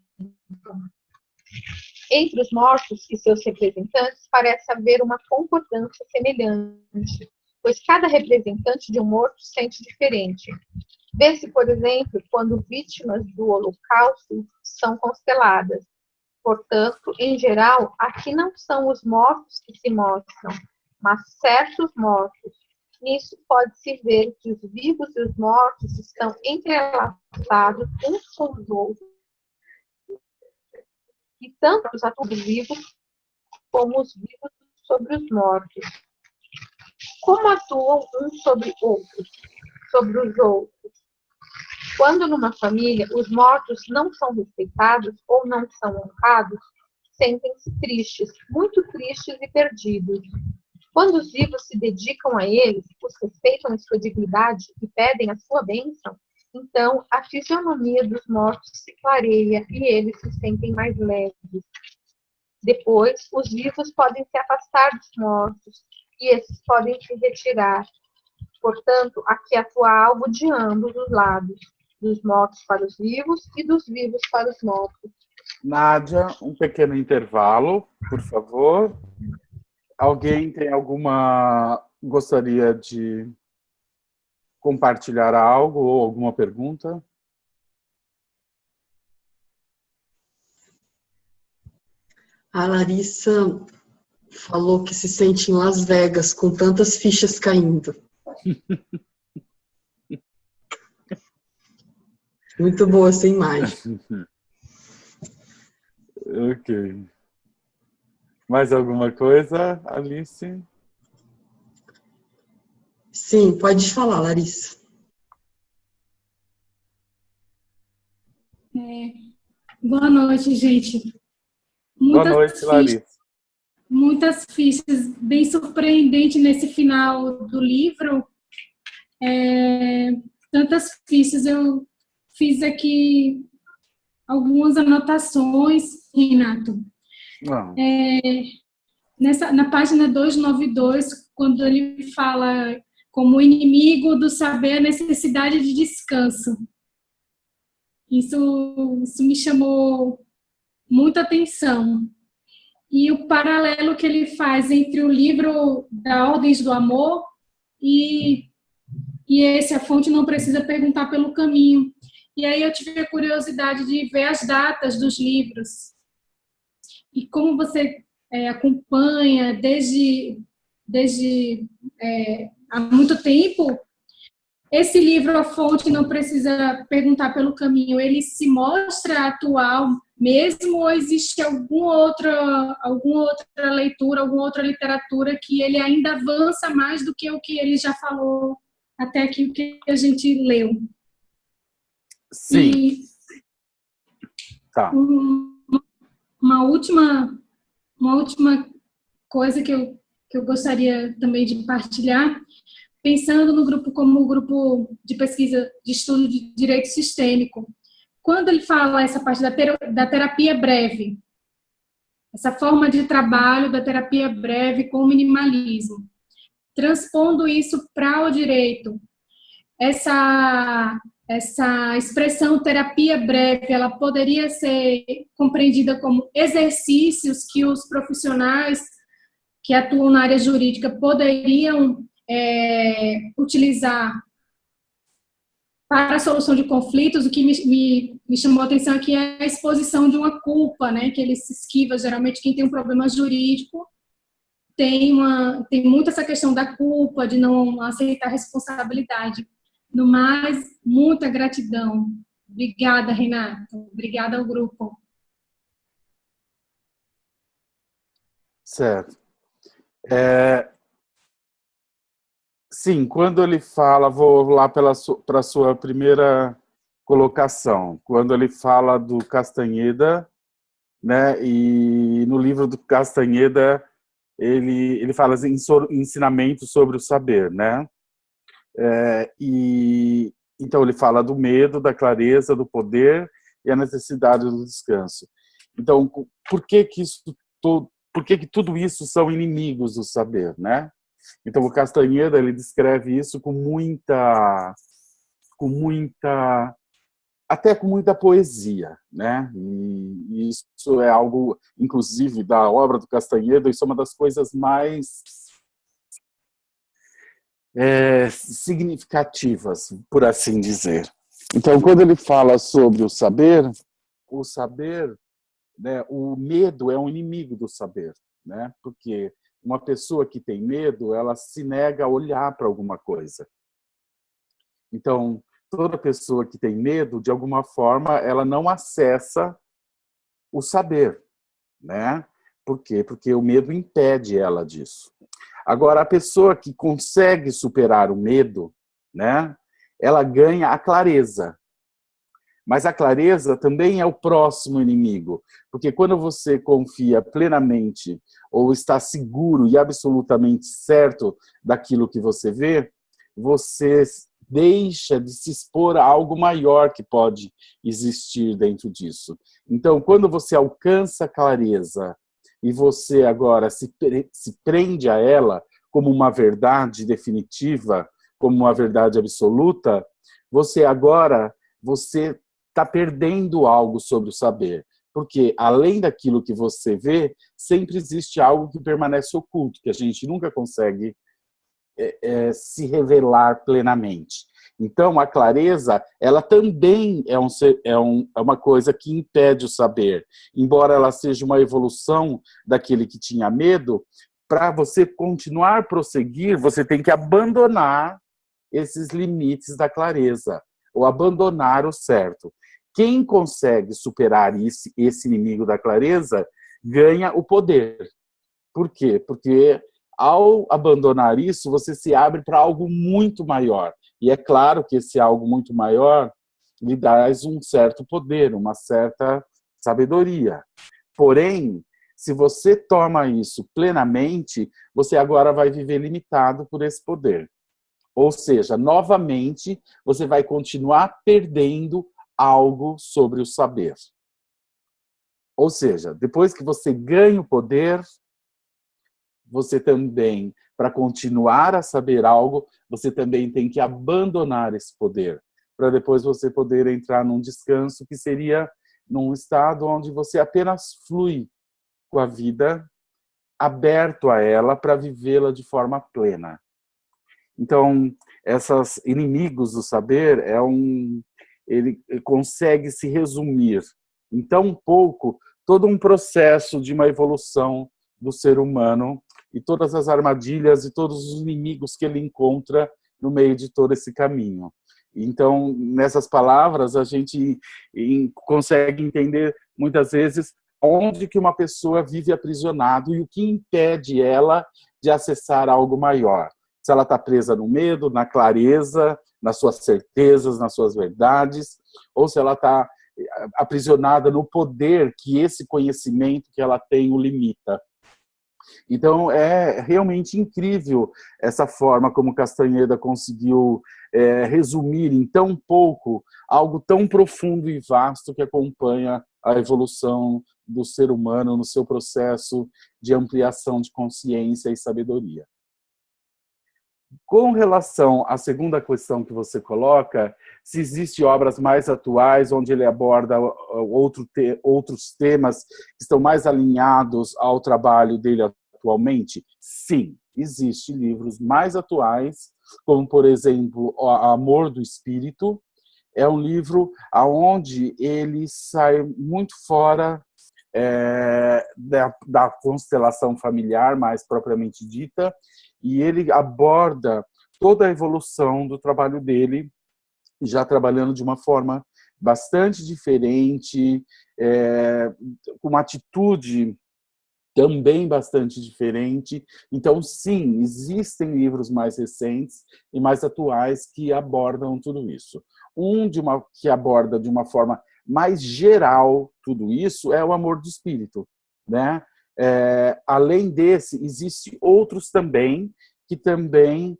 Entre os mortos e seus representantes, parece haver uma concordância semelhante, pois cada representante de um morto sente diferente. Vê-se, por exemplo, quando vítimas do Holocausto são consteladas. Portanto, em geral, aqui não são os mortos que se mostram, mas certos mortos. Nisso pode-se ver que os vivos e os mortos estão entrelaçados uns com os outros, e tanto os atores vivos como os vivos sobre os mortos. Como atuam uns sobre os outros? Quando numa família os mortos não são respeitados ou não são honrados, sentem-se tristes, muito tristes e perdidos. Quando os vivos se dedicam a eles, os respeitam em sua dignidade e pedem a sua bênção, então a fisionomia dos mortos se clareia e eles se sentem mais leves. Depois, os vivos podem se afastar dos mortos e esses podem se retirar. portanto, aqui atua algo de ambos os lados, dos mortos para os vivos e dos vivos para os mortos. Nádia, um pequeno intervalo, por favor. Alguém tem gostaria de compartilhar algo ou alguma pergunta? A Larissa falou que se sente em Las Vegas com tantas fichas caindo. Muito boa essa imagem. Ok. Mais alguma coisa, Alice? Sim, pode falar, Larissa. Boa noite, gente. Boa noite, Larissa. Muitas fichas, bem surpreendente nesse final do livro. Tantas fichas, eu fiz aqui algumas anotações, Renato. Na página 292, quando ele fala como inimigo do saber a necessidade de descanso. Isso me chamou muita atenção. E o paralelo que ele faz entre o livro da Ordens do Amor e esse, A Fonte Não Precisa Perguntar pelo Caminho. E aí eu tive a curiosidade de ver as datas dos livros. E como você acompanha desde há muito tempo, esse livro, A Fonte Não Precisa Perguntar pelo Caminho, ele se mostra atual mesmo, ou existe alguma outra leitura, alguma outra literatura que ele ainda avança mais do que o que ele já falou até aqui, o que a gente leu? Sim. E tá. Uma última coisa que eu gostaria também de partilhar, pensando no grupo como um grupo de pesquisa de estudo de direito sistêmico. Quando ele fala essa parte da terapia breve, essa forma de trabalho da terapia breve com o minimalismo, transpondo isso para o direito, essa expressão terapia breve, ela poderia ser compreendida como exercícios que os profissionais que atuam na área jurídica poderiam utilizar para a solução de conflitos. O que me chamou a atenção aqui é a exposição de uma culpa, né, que ele se esquiva. Geralmente, quem tem um problema jurídico tem muito essa questão da culpa, de não aceitar responsabilidade. No mais, muita gratidão. Obrigada, Renato. Obrigada ao grupo. Certo. Sim, quando ele fala, vou lá para a sua primeira colocação, quando ele fala do Castanheda, né, e no livro do Castanheda ele fala em ensinamentos sobre o saber, né, e então ele fala do medo, da clareza, do poder e a necessidade do descanso. Então, por que tudo isso são inimigos do saber, né? Então, o Castanheda, ele descreve isso com muita poesia, né? E isso é algo, inclusive, da obra do Castanheda, isso é uma das coisas mais significativas, por assim dizer. Então, quando ele fala sobre o saber, né, o medo é um inimigo do saber, né? Porque uma pessoa que tem medo, ela se nega a olhar para alguma coisa. Então, toda pessoa que tem medo, de alguma forma, ela não acessa o saber, né? Por quê? Porque o medo impede ela disso. Agora, a pessoa que consegue superar o medo, né, ela ganha a clareza. Mas a clareza também é o próximo inimigo, porque quando você confia plenamente ou está seguro e absolutamente certo daquilo que você vê, você deixa de se expor a algo maior que pode existir dentro disso. Então, quando você alcança a clareza e você agora se prende a ela como uma verdade definitiva, como uma verdade absoluta, você está perdendo algo sobre o saber. Porque, além daquilo que você vê, sempre existe algo que permanece oculto, que a gente nunca consegue se revelar plenamente. Então, a clareza, ela também é uma coisa que impede o saber. Embora ela seja uma evolução daquele que tinha medo, para você continuar a prosseguir, você tem que abandonar esses limites da clareza, ou abandonar o certo. Quem consegue superar esse inimigo da clareza, ganha o poder. Por quê? Porque ao abandonar isso, você se abre para algo muito maior. E é claro que esse algo muito maior lhe dá um certo poder, uma certa sabedoria. Porém, se você toma isso plenamente, você agora vai viver limitado por esse poder. Ou seja, novamente, você vai continuar perdendo algo sobre o saber. Ou seja, depois que você ganha o poder, você também, para continuar a saber algo, você também tem que abandonar esse poder, para depois você poder entrar num descanso que seria num estado onde você apenas flui com a vida, aberto a ela para vivê-la de forma plena. Então, esses inimigos do saber, ele consegue se resumir em tão pouco todo um processo de uma evolução do ser humano e todas as armadilhas e todos os inimigos que ele encontra no meio de todo esse caminho. Então, nessas palavras, a gente consegue entender muitas vezes onde que uma pessoa vive aprisionado e o que impede ela de acessar algo maior. Se ela está presa no medo, na clareza, nas suas certezas, nas suas verdades, ou se ela está aprisionada no poder que esse conhecimento que ela tem o limita. Então, é realmente incrível essa forma como Castanheda conseguiu resumir em tão pouco algo tão profundo e vasto que acompanha a evolução do ser humano no seu processo de ampliação de consciência e sabedoria. Com relação à segunda questão que você coloca, se existem obras mais atuais onde ele aborda outros temas que estão mais alinhados ao trabalho dele atualmente? Sim, existem livros mais atuais, como, por exemplo, Amor do Espírito. É um livro onde ele sai muito fora da constelação familiar, mais propriamente dita, e ele aborda toda a evolução do trabalho dele, já trabalhando de uma forma bastante diferente, com uma atitude também bastante diferente. Então, sim, existem livros mais recentes e mais atuais que abordam tudo isso. Que aborda de uma forma mais geral tudo isso é o Amor do Espírito, né? Além desse, existem outros também que também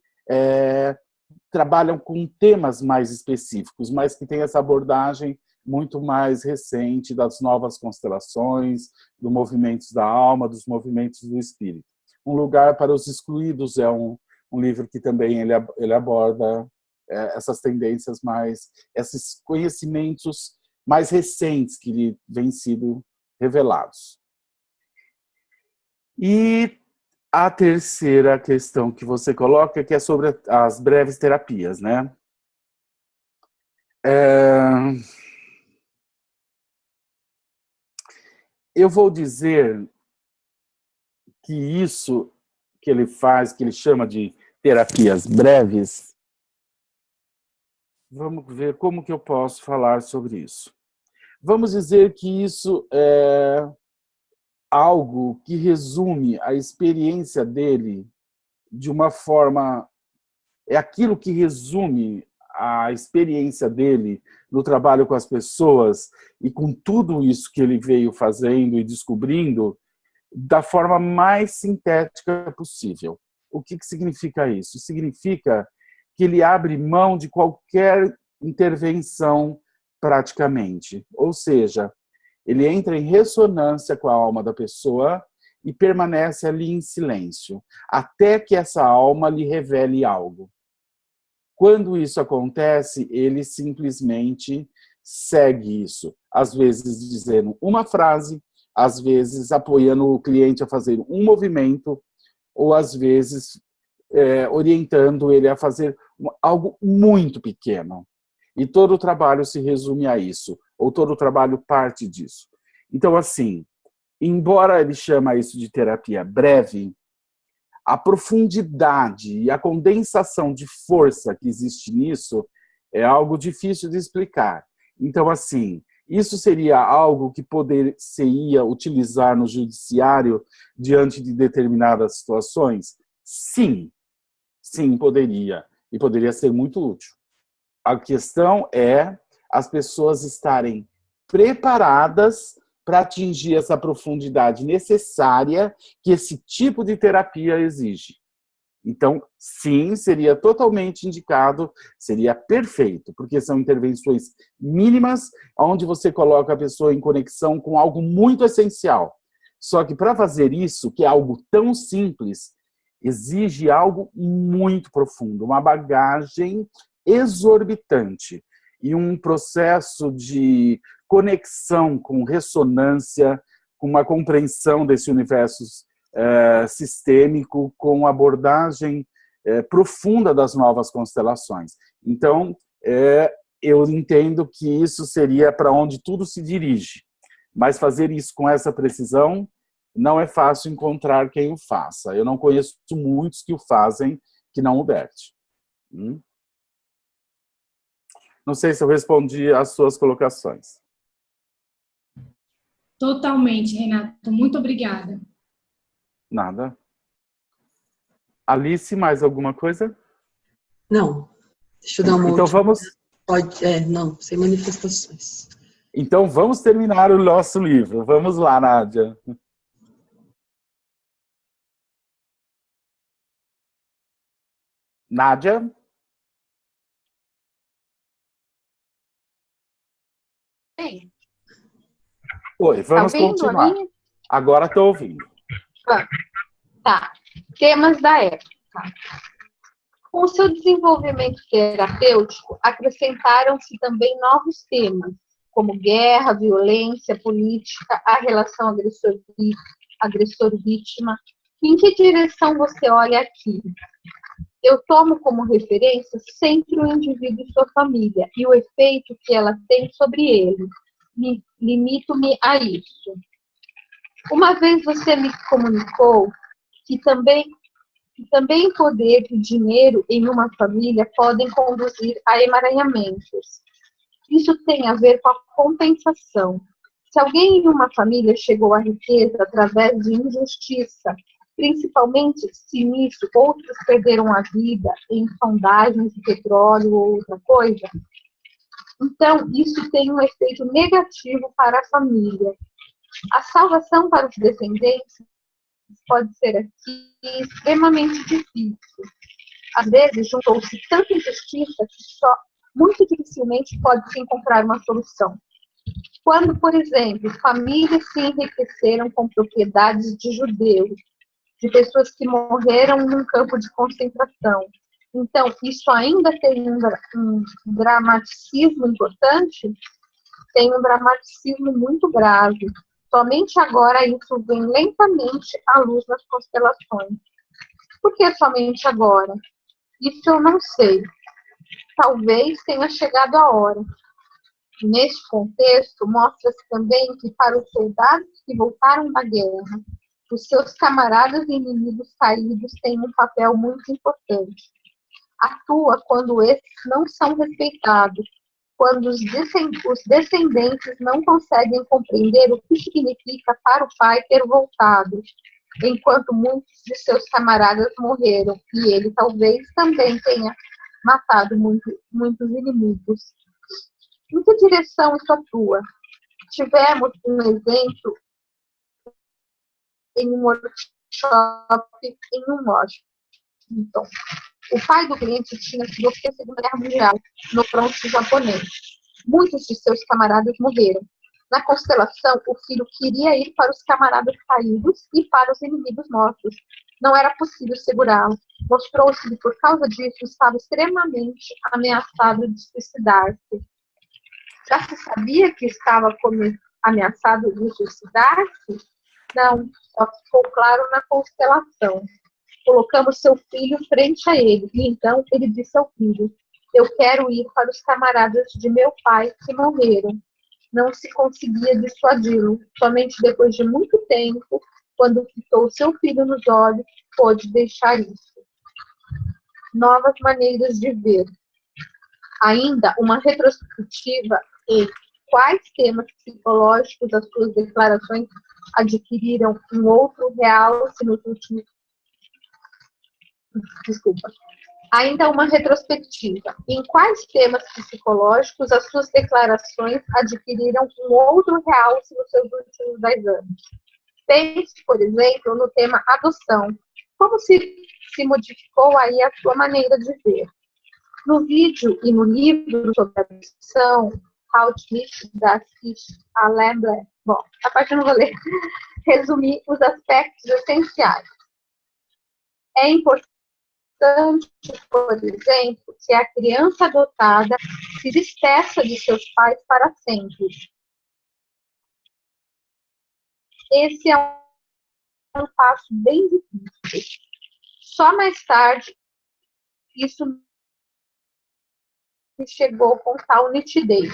trabalham com temas mais específicos, mas que têm essa abordagem muito mais recente das novas constelações, dos movimentos da alma, dos movimentos do espírito. Um Lugar para os Excluídos é um livro que também ele aborda essas tendências mais, esses conhecimentos mais recentes que lhe vêm sido revelados. E a terceira questão que você coloca, que é sobre as breves terapias, né? Eu vou dizer que isso que ele faz, que ele chama de terapias breves, vamos ver como que eu posso falar sobre isso. Vamos dizer que isso é algo que resume a experiência dele de uma forma... É aquilo que resume a experiência dele no trabalho com as pessoas e com tudo isso que ele veio fazendo e descobrindo da forma mais sintética possível. O que significa isso? Significa que ele abre mão de qualquer intervenção praticamente. Ou seja, ele entra em ressonância com a alma da pessoa e permanece ali em silêncio, até que essa alma lhe revele algo. Quando isso acontece, ele simplesmente segue isso. Às vezes dizendo uma frase, às vezes apoiando o cliente a fazer um movimento, ou às vezes orientando ele a fazer algo muito pequeno. E todo o trabalho se resume a isso, ou todo o trabalho parte disso. Então, assim, embora ele chama isso de terapia breve, a profundidade e a condensação de força que existe nisso é algo difícil de explicar. Então, assim, isso seria algo que poderia utilizar no judiciário diante de determinadas situações? Sim, sim, poderia. E poderia ser muito útil. A questão é as pessoas estarem preparadas para atingir essa profundidade necessária que esse tipo de terapia exige. Então, sim, seria totalmente indicado, seria perfeito, porque são intervenções mínimas, onde você coloca a pessoa em conexão com algo muito essencial. Só que para fazer isso, que é algo tão simples, exige algo muito profundo, uma bagagem exorbitante e um processo de conexão com ressonância, com uma compreensão desse universo sistêmico, com abordagem profunda das novas constelações. Então, eu entendo que isso seria para onde tudo se dirige, mas fazer isso com essa precisão não é fácil encontrar quem o faça. Eu não conheço muitos que o fazem, que não o Bert. Não sei se eu respondi às suas colocações. Totalmente, Renato. Muito obrigada. Nada. Alice, mais alguma coisa? Não. Deixa eu dar uma Então última. vamos... Não, sem manifestações. Então vamos terminar o nosso livro. Vamos lá, Nádia. Nádia? Sim. Oi, vamos continuar. Agora estou ouvindo. Tá. Temas da época. Com o seu desenvolvimento terapêutico, acrescentaram-se também novos temas, como guerra, violência, política, a relação agressor-vítima. Em que direção você olha aqui? Eu tomo como referência sempre o indivíduo e sua família e o efeito que ela tem sobre ele. Limito-me a isso. Uma vez você me comunicou que também poder e dinheiro em uma família podem conduzir a emaranhamentos. Isso tem a ver com a compensação. Se alguém em uma família chegou à riqueza através de injustiça, principalmente se nisso outros perderam a vida em sondagens de petróleo ou outra coisa, então isso tem um efeito negativo para a família. A salvação para os descendentes pode ser aqui extremamente difícil. Às vezes juntou-se tanta injustiça que só muito dificilmente pode-se encontrar uma solução. Quando, por exemplo, famílias se enriqueceram com propriedades de judeus, de pessoas que morreram num campo de concentração. Então, isso ainda tem um dramaticismo importante? Tem um dramaticismo muito grave. Somente agora isso vem lentamente à luz nas constelações. Por que somente agora? Isso eu não sei. Talvez tenha chegado a hora. Neste contexto, mostra-se também que para os soldados que voltaram da guerra, os seus camaradas e inimigos caídos têm um papel muito importante. Atua quando esses não são respeitados, quando os descendentes não conseguem compreender o que significa para o pai ter voltado, enquanto muitos de seus camaradas morreram, e ele talvez também tenha matado muitos inimigos. Em que direção isso atua? Tivemos um evento em um workshop em Washington. O pai do cliente tinha sido ofendido na Segunda Guerra Mundial no fronte japonês. Muitos de seus camaradas morreram. Na constelação, o filho queria ir para os camaradas caídos e para os inimigos mortos. Não era possível segurá-lo. Mostrou-se que, por causa disso, estava extremamente ameaçado de suicidar-se. Já se sabia que estava ameaçado de suicidar-se? Não, só ficou claro na constelação. Colocamos seu filho frente a ele, e então ele disse ao filho: eu quero ir para os camaradas de meu pai que morreram. Não se conseguia dissuadi-lo. Somente depois de muito tempo, quando fitou seu filho nos olhos, pôde deixar isso. Novas maneiras de ver. Ainda uma retrospectiva em quais temas psicológicos as suas declarações adquiriram um outro realce nos últimos... Ainda uma retrospectiva. Em quais temas psicológicos as suas declarações adquiriram um outro realce nos seus últimos 10 anos? Pense, por exemplo, no tema adoção. Como se modificou aí a sua maneira de ver? No vídeo e no livro sobre adoção, Hautlich das Alemble, bom, a parte eu não vou ler, resumir os aspectos essenciais. É importante, por exemplo, que a criança adotada se despeça de seus pais para sempre. Esse é um passo bem difícil. Só mais tarde, isso me chegou com tal nitidez.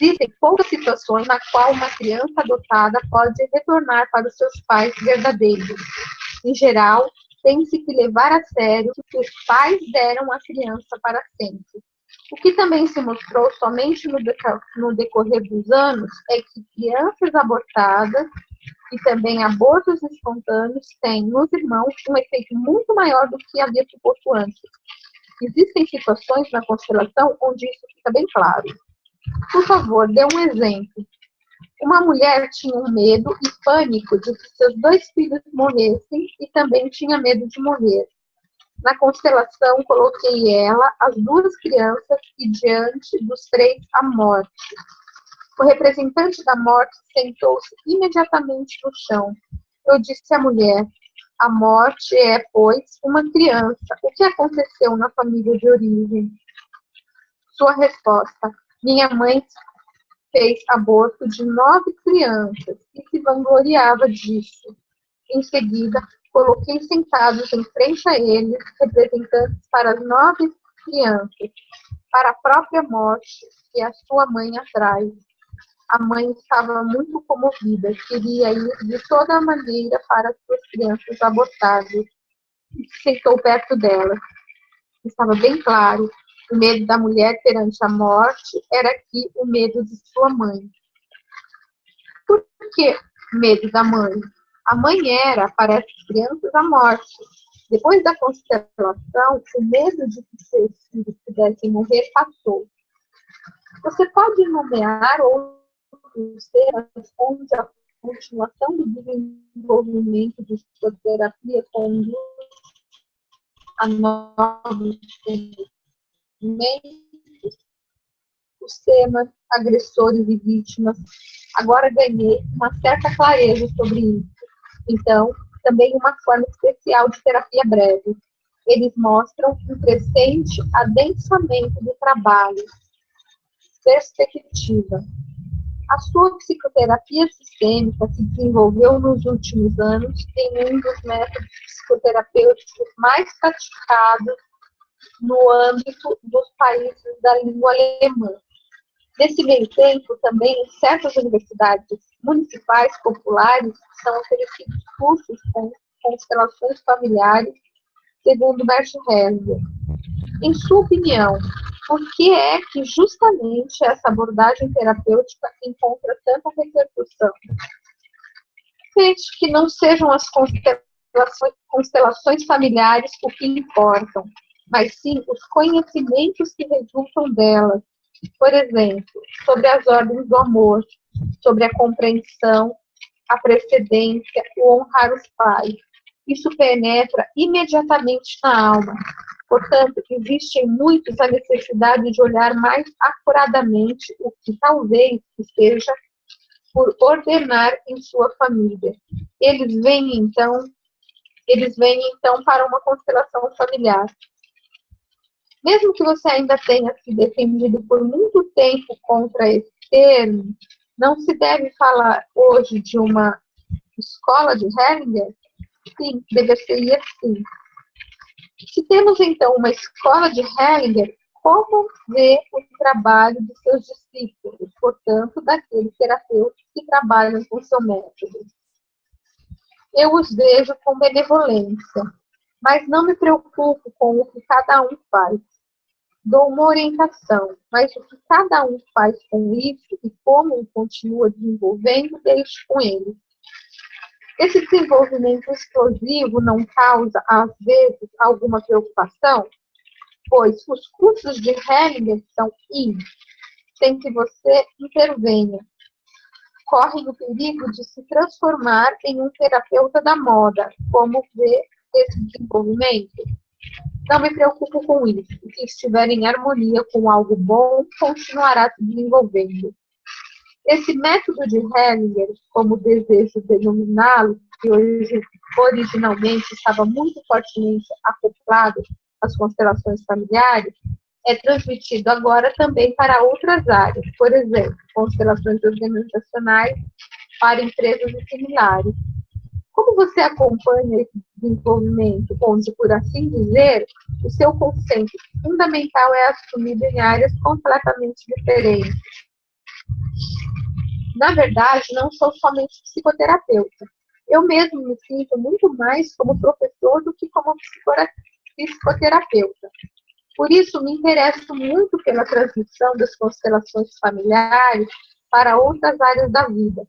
Existem poucas situações na qual uma criança adotada pode retornar para os seus pais verdadeiros. Em geral, tem-se que levar a sério que os pais deram à criança para sempre. O que também se mostrou somente no decorrer dos anos é que crianças abortadas e também abortos espontâneos têm nos irmãos um efeito muito maior do que havia suposto antes. Existem situações na constelação onde isso fica bem claro. Por favor, dê um exemplo. Uma mulher tinha um medo e pânico de que seus 2 filhos morressem e também tinha medo de morrer. Na constelação, coloquei ela, as 2 crianças e diante dos 3 a morte. O representante da morte sentou-se imediatamente no chão. Eu disse à mulher: a morte é, pois, uma criança. O que aconteceu na família de origem? Sua resposta: minha mãe fez aborto de 9 crianças e se vangloriava disso. Em seguida, coloquei sentados em frente a eles representantes para as 9 crianças, para a própria morte e a sua mãe atrás. A mãe estava muito comovida, queria ir de toda maneira para as suas crianças abortadas e se sentou perto dela. Estava bem claro, o medo da mulher perante a morte era aqui o medo de sua mãe. Por que medo da mãe? A mãe era, para essas crianças, a morte. Depois da constelação, o medo de que seus filhos pudessem morrer passou. Você pode nomear outros temas onde a continuação do desenvolvimento de sua terapia conduz a novos conhecimentos, os temas agressores e vítimas. Agora ganhei uma certa clareza sobre isso. Então, também uma forma especial de terapia breve. Eles mostram um crescente adensamento do trabalho. Perspectiva. A sua psicoterapia sistêmica se desenvolveu nos últimos anos em um dos métodos psicoterapêuticos mais praticados no âmbito dos países da língua alemã. Nesse meio tempo, também, em certas universidades municipais populares são oferecidos cursos com constelações familiares, segundo Bert Hellinger. Em sua opinião, por que é que justamente essa abordagem terapêutica encontra tanta repercussão? Pense que não sejam as constelações familiares o que importam, mas sim os conhecimentos que resultam delas. Por exemplo, sobre as ordens do amor, sobre a compreensão, a precedência, o honrar os pais. Isso penetra imediatamente na alma. Portanto, existe em muitos a necessidade de olhar mais acuradamente o que talvez esteja por ordenar em sua família. Eles veem, então, eles vêm, então, para uma constelação familiar. Mesmo que você ainda tenha se defendido por muito tempo contra esse termo, não se deve falar hoje de uma escola de Hellinger? Sim, deveria sim. Se temos, então, uma escola de Hellinger, como vê o trabalho de seus discípulos, portanto, daqueles terapeutas que trabalham com seu método? Eu os vejo com benevolência, mas não me preocupo com o que cada um faz. Dou uma orientação, mas o que cada um faz com isso e como continua desenvolvendo, deixo com ele. Esse desenvolvimento explosivo não causa, às vezes, alguma preocupação? Pois os cursos de Hellinger são sem que você intervenha. Correm o perigo de se transformar em um terapeuta da moda. Como vê esse desenvolvimento? Não me preocupo com isso. O que estiver em harmonia com algo bom, continuará se desenvolvendo. Esse método de Hellinger, como desejo denominá-lo, que originalmente estava muito fortemente acoplado às constelações familiares, é transmitido agora também para outras áreas, por exemplo, constelações organizacionais para empresas e similares. Como você acompanha esse desenvolvimento, onde, por assim dizer, o seu conceito fundamental é assumido em áreas completamente diferentes? Na verdade, não sou somente psicoterapeuta. Eu mesmo me sinto muito mais como professor do que como psicoterapeuta. Por isso, me interesso muito pela transmissão das constelações familiares para outras áreas da vida.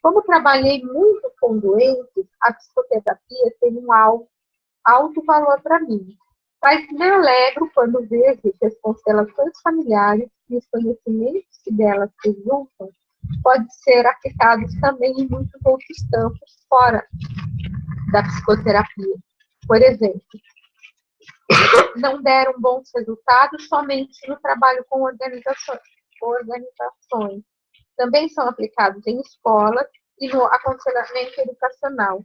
Como trabalhei muito com doentes, a psicoterapia tem um alto valor para mim. Mas me alegro quando vejo que as constelações familiares e os conhecimentos que delas resultam podem ser aplicados também em muitos outros campos fora da psicoterapia. Por exemplo, não deram bons resultados somente no trabalho com organizações. Também são aplicados em escolas e no aconselhamento educacional.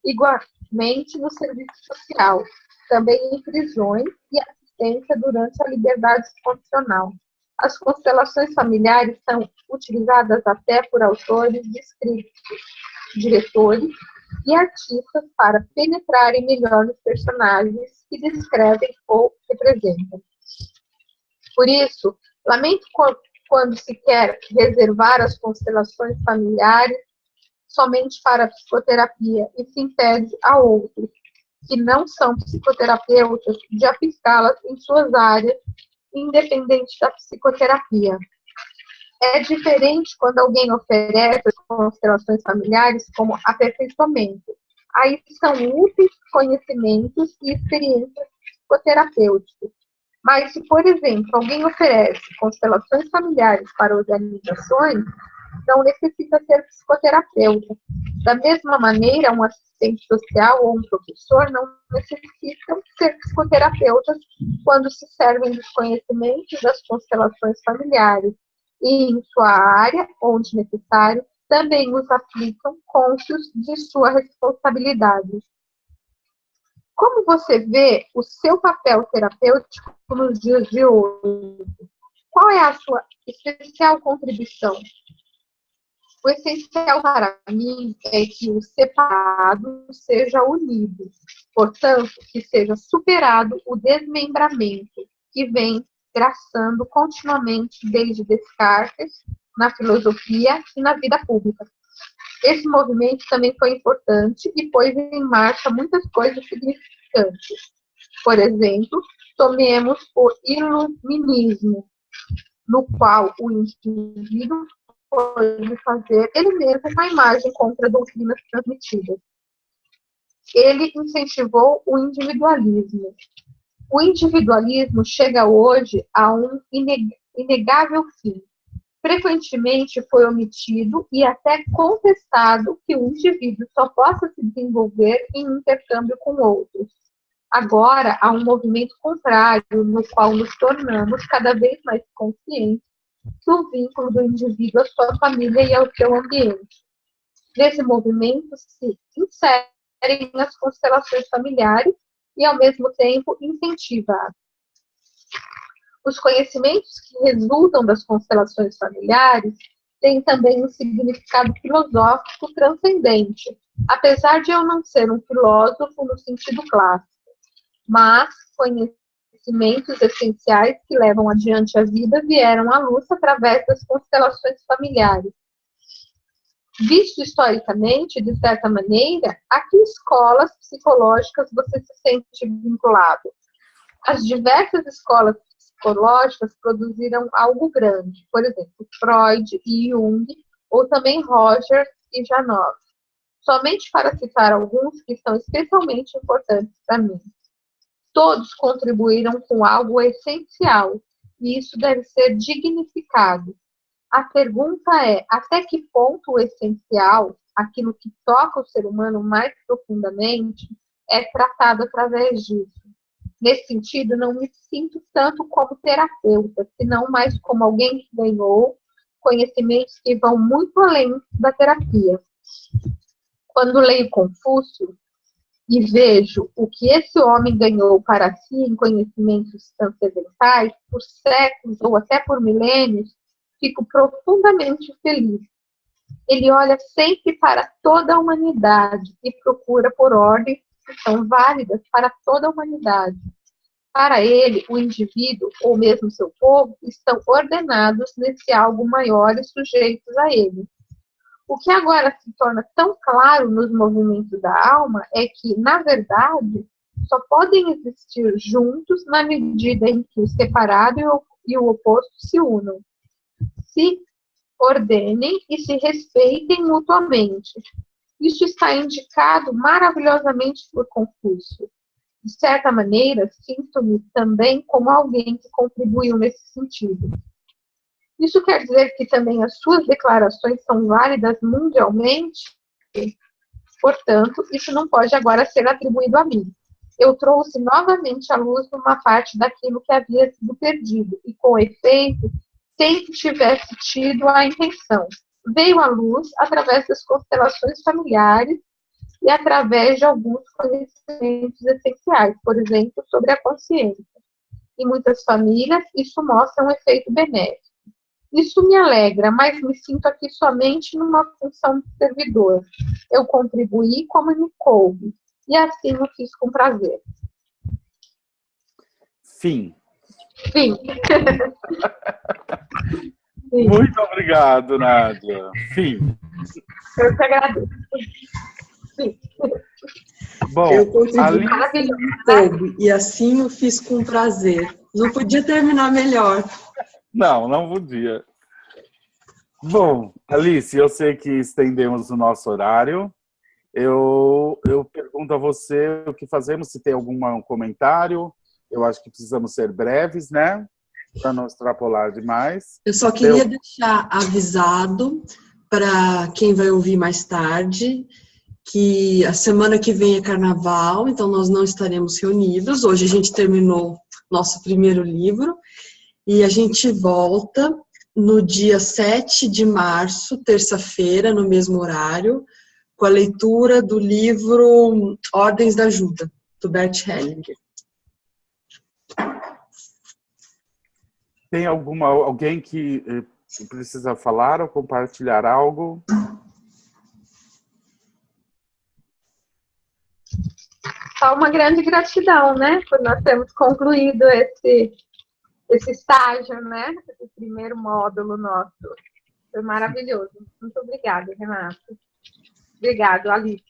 Igualmente no serviço social, também em prisões e assistência durante a liberdade condicional. As constelações familiares são utilizadas até por autores de escritos, diretores e artistas para penetrarem melhor nos personagens que descrevem ou representam. Por isso, lamento quando se quer reservar as constelações familiares somente para a psicoterapia e se impede a outros, que não são psicoterapeutas, de aplicá-las em suas áreas, independente da psicoterapia. É diferente quando alguém oferece as constelações familiares como aperfeiçoamento. Aí são úteis conhecimentos e experiências psicoterapêuticas. Mas se, por exemplo, alguém oferece constelações familiares para organizações, não necessita ser psicoterapeuta. Da mesma maneira, um assistente social ou um professor não necessitam ser psicoterapeutas quando se servem dos conhecimentos das constelações familiares e, em sua área, onde necessário, também os aplicam cônscios de sua responsabilidade. Como você vê o seu papel terapêutico nos dias de hoje? Qual é a sua especial contribuição? O essencial para mim é que o separado seja unido, portanto, que seja superado o desmembramento que vem traçando continuamente desde Descartes, na filosofia e na vida pública. Esse movimento também foi importante e pôs em marcha muitas coisas significantes. Por exemplo, tomemos o iluminismo, no qual o indivíduo pode fazer ele mesmo uma imagem contra doutrinas transmitidas. Ele incentivou o individualismo. O individualismo chega hoje a um inegável fim. Frequentemente foi omitido e até contestado que o indivíduo só possa se desenvolver em intercâmbio com outros. Agora, há um movimento contrário, no qual nos tornamos cada vez mais conscientes do vínculo do indivíduo à sua família e ao seu ambiente. Nesse movimento se insere as constelações familiares e, ao mesmo tempo, incentiva. Os conhecimentos que resultam das constelações familiares têm também um significado filosófico transcendente, apesar de eu não ser um filósofo no sentido clássico, mas conhecimentos essenciais que levam adiante a vida vieram à luz através das constelações familiares. Visto historicamente, de certa maneira, a que escolas psicológicas você se sente vinculado? As diversas escolas psicológicas produziram algo grande, por exemplo, Freud e Jung, ou também Rogers e Janov. Somente para citar alguns que são especialmente importantes para mim. Todos contribuíram com algo essencial, e isso deve ser dignificado. A pergunta é, até que ponto o essencial, aquilo que toca o ser humano mais profundamente, é tratado através disso? Nesse sentido, não me sinto tanto como terapeuta, senão mais como alguém que ganhou conhecimentos que vão muito além da terapia. Quando leio Confúcio e vejo o que esse homem ganhou para si em conhecimentos transcendentais, por séculos ou até por milênios, fico profundamente feliz. Ele olha sempre para toda a humanidade e procura por ordens que são válidas para toda a humanidade. Para ele, o indivíduo, ou mesmo seu povo, estão ordenados nesse algo maior e sujeitos a ele. O que agora se torna tão claro nos movimentos da alma é que, na verdade, só podem existir juntos na medida em que o separado e o oposto se unam, se ordenem e se respeitem mutuamente. Isso está indicado maravilhosamente por Confúcio. De certa maneira, sinto-me também como alguém que contribuiu nesse sentido. Isso quer dizer que também as suas declarações são válidas mundialmente? Portanto, isso não pode agora ser atribuído a mim. Eu trouxe novamente à luz uma parte daquilo que havia sido perdido, e com efeito, sem que tivesse tido a intenção. Veio à luz através das constelações familiares e através de alguns conhecimentos essenciais, por exemplo, sobre a consciência. Em muitas famílias, isso mostra um efeito benéfico. Isso me alegra, mas me sinto aqui somente numa função de servidor. Eu contribuí como me coube, e assim o fiz com prazer. Fim. Fim. Muito obrigado, Nádia. Fim. Eu que agradeço. Sim. Bom, eu contribuí Maravilhoso. coube, e assim o fiz com prazer. Não podia terminar melhor. Não podia. Bom, Alice, eu sei que estendemos o nosso horário. Eu pergunto a você o que fazemos, se tem algum comentário. Eu acho que precisamos ser breves, né? Para não extrapolar demais. Eu só queria deixar avisado para quem vai ouvir mais tarde que a semana que vem é carnaval, então nós não estaremos reunidos. Hoje a gente terminou nosso primeiro livro e a gente volta no dia 7 de março, terça-feira, no mesmo horário, com a leitura do livro Ordens da Ajuda, do Bert Hellinger. Tem alguém que precisa falar ou compartilhar algo? Só uma grande gratidão, né, por nós termos concluído esse estágio, né, esse primeiro módulo nosso. Foi maravilhoso. Muito obrigada, Renato. Obrigado, Alice.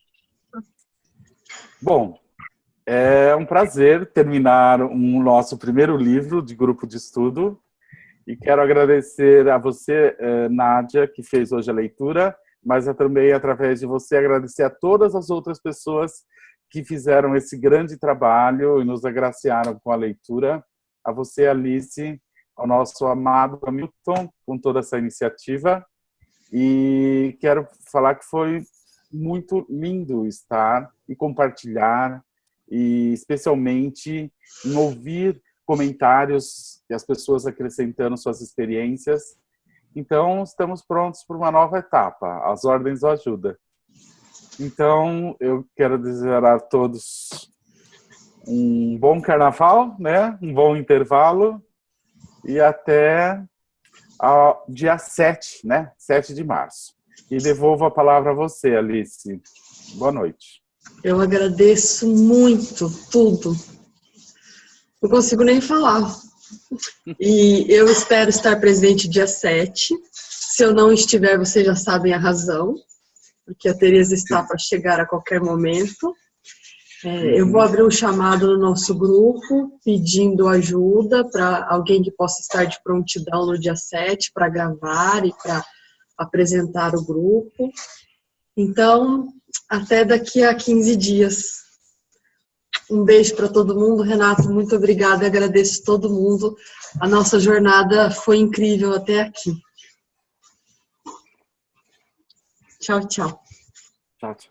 Bom, é um prazer terminar nosso primeiro livro de grupo de estudo. E quero agradecer a você, Nádia, que fez hoje a leitura, mas também, através de você, agradecer a todas as outras pessoas que fizeram esse grande trabalho e nos agraciaram com a leitura. A você, Alice, ao nosso amado Hamilton, com toda essa iniciativa. E quero falar que foi muito lindo estar e compartilhar, e especialmente em ouvir comentários e as pessoas acrescentando suas experiências. Então, estamos prontos para uma nova etapa, as Ordens da Ajuda. Então, eu quero desejar a todos um bom carnaval, né? Um bom intervalo e até ao dia 7, né? 7 de março. E devolvo a palavra a você, Alice. Boa noite. Eu agradeço muito tudo. Não consigo nem falar. E eu espero estar presente dia 7. Se eu não estiver, vocês já sabem a razão, porque a Tereza está para chegar a qualquer momento. Eu vou abrir um chamado no nosso grupo, pedindo ajuda para alguém que possa estar de prontidão no dia 7 para gravar e para apresentar o grupo. Então, até daqui a 15 dias. Um beijo para todo mundo. Renato, muito obrigada. Agradeço todo mundo. A nossa jornada foi incrível até aqui. Tchau, tchau. Tchau, tchau.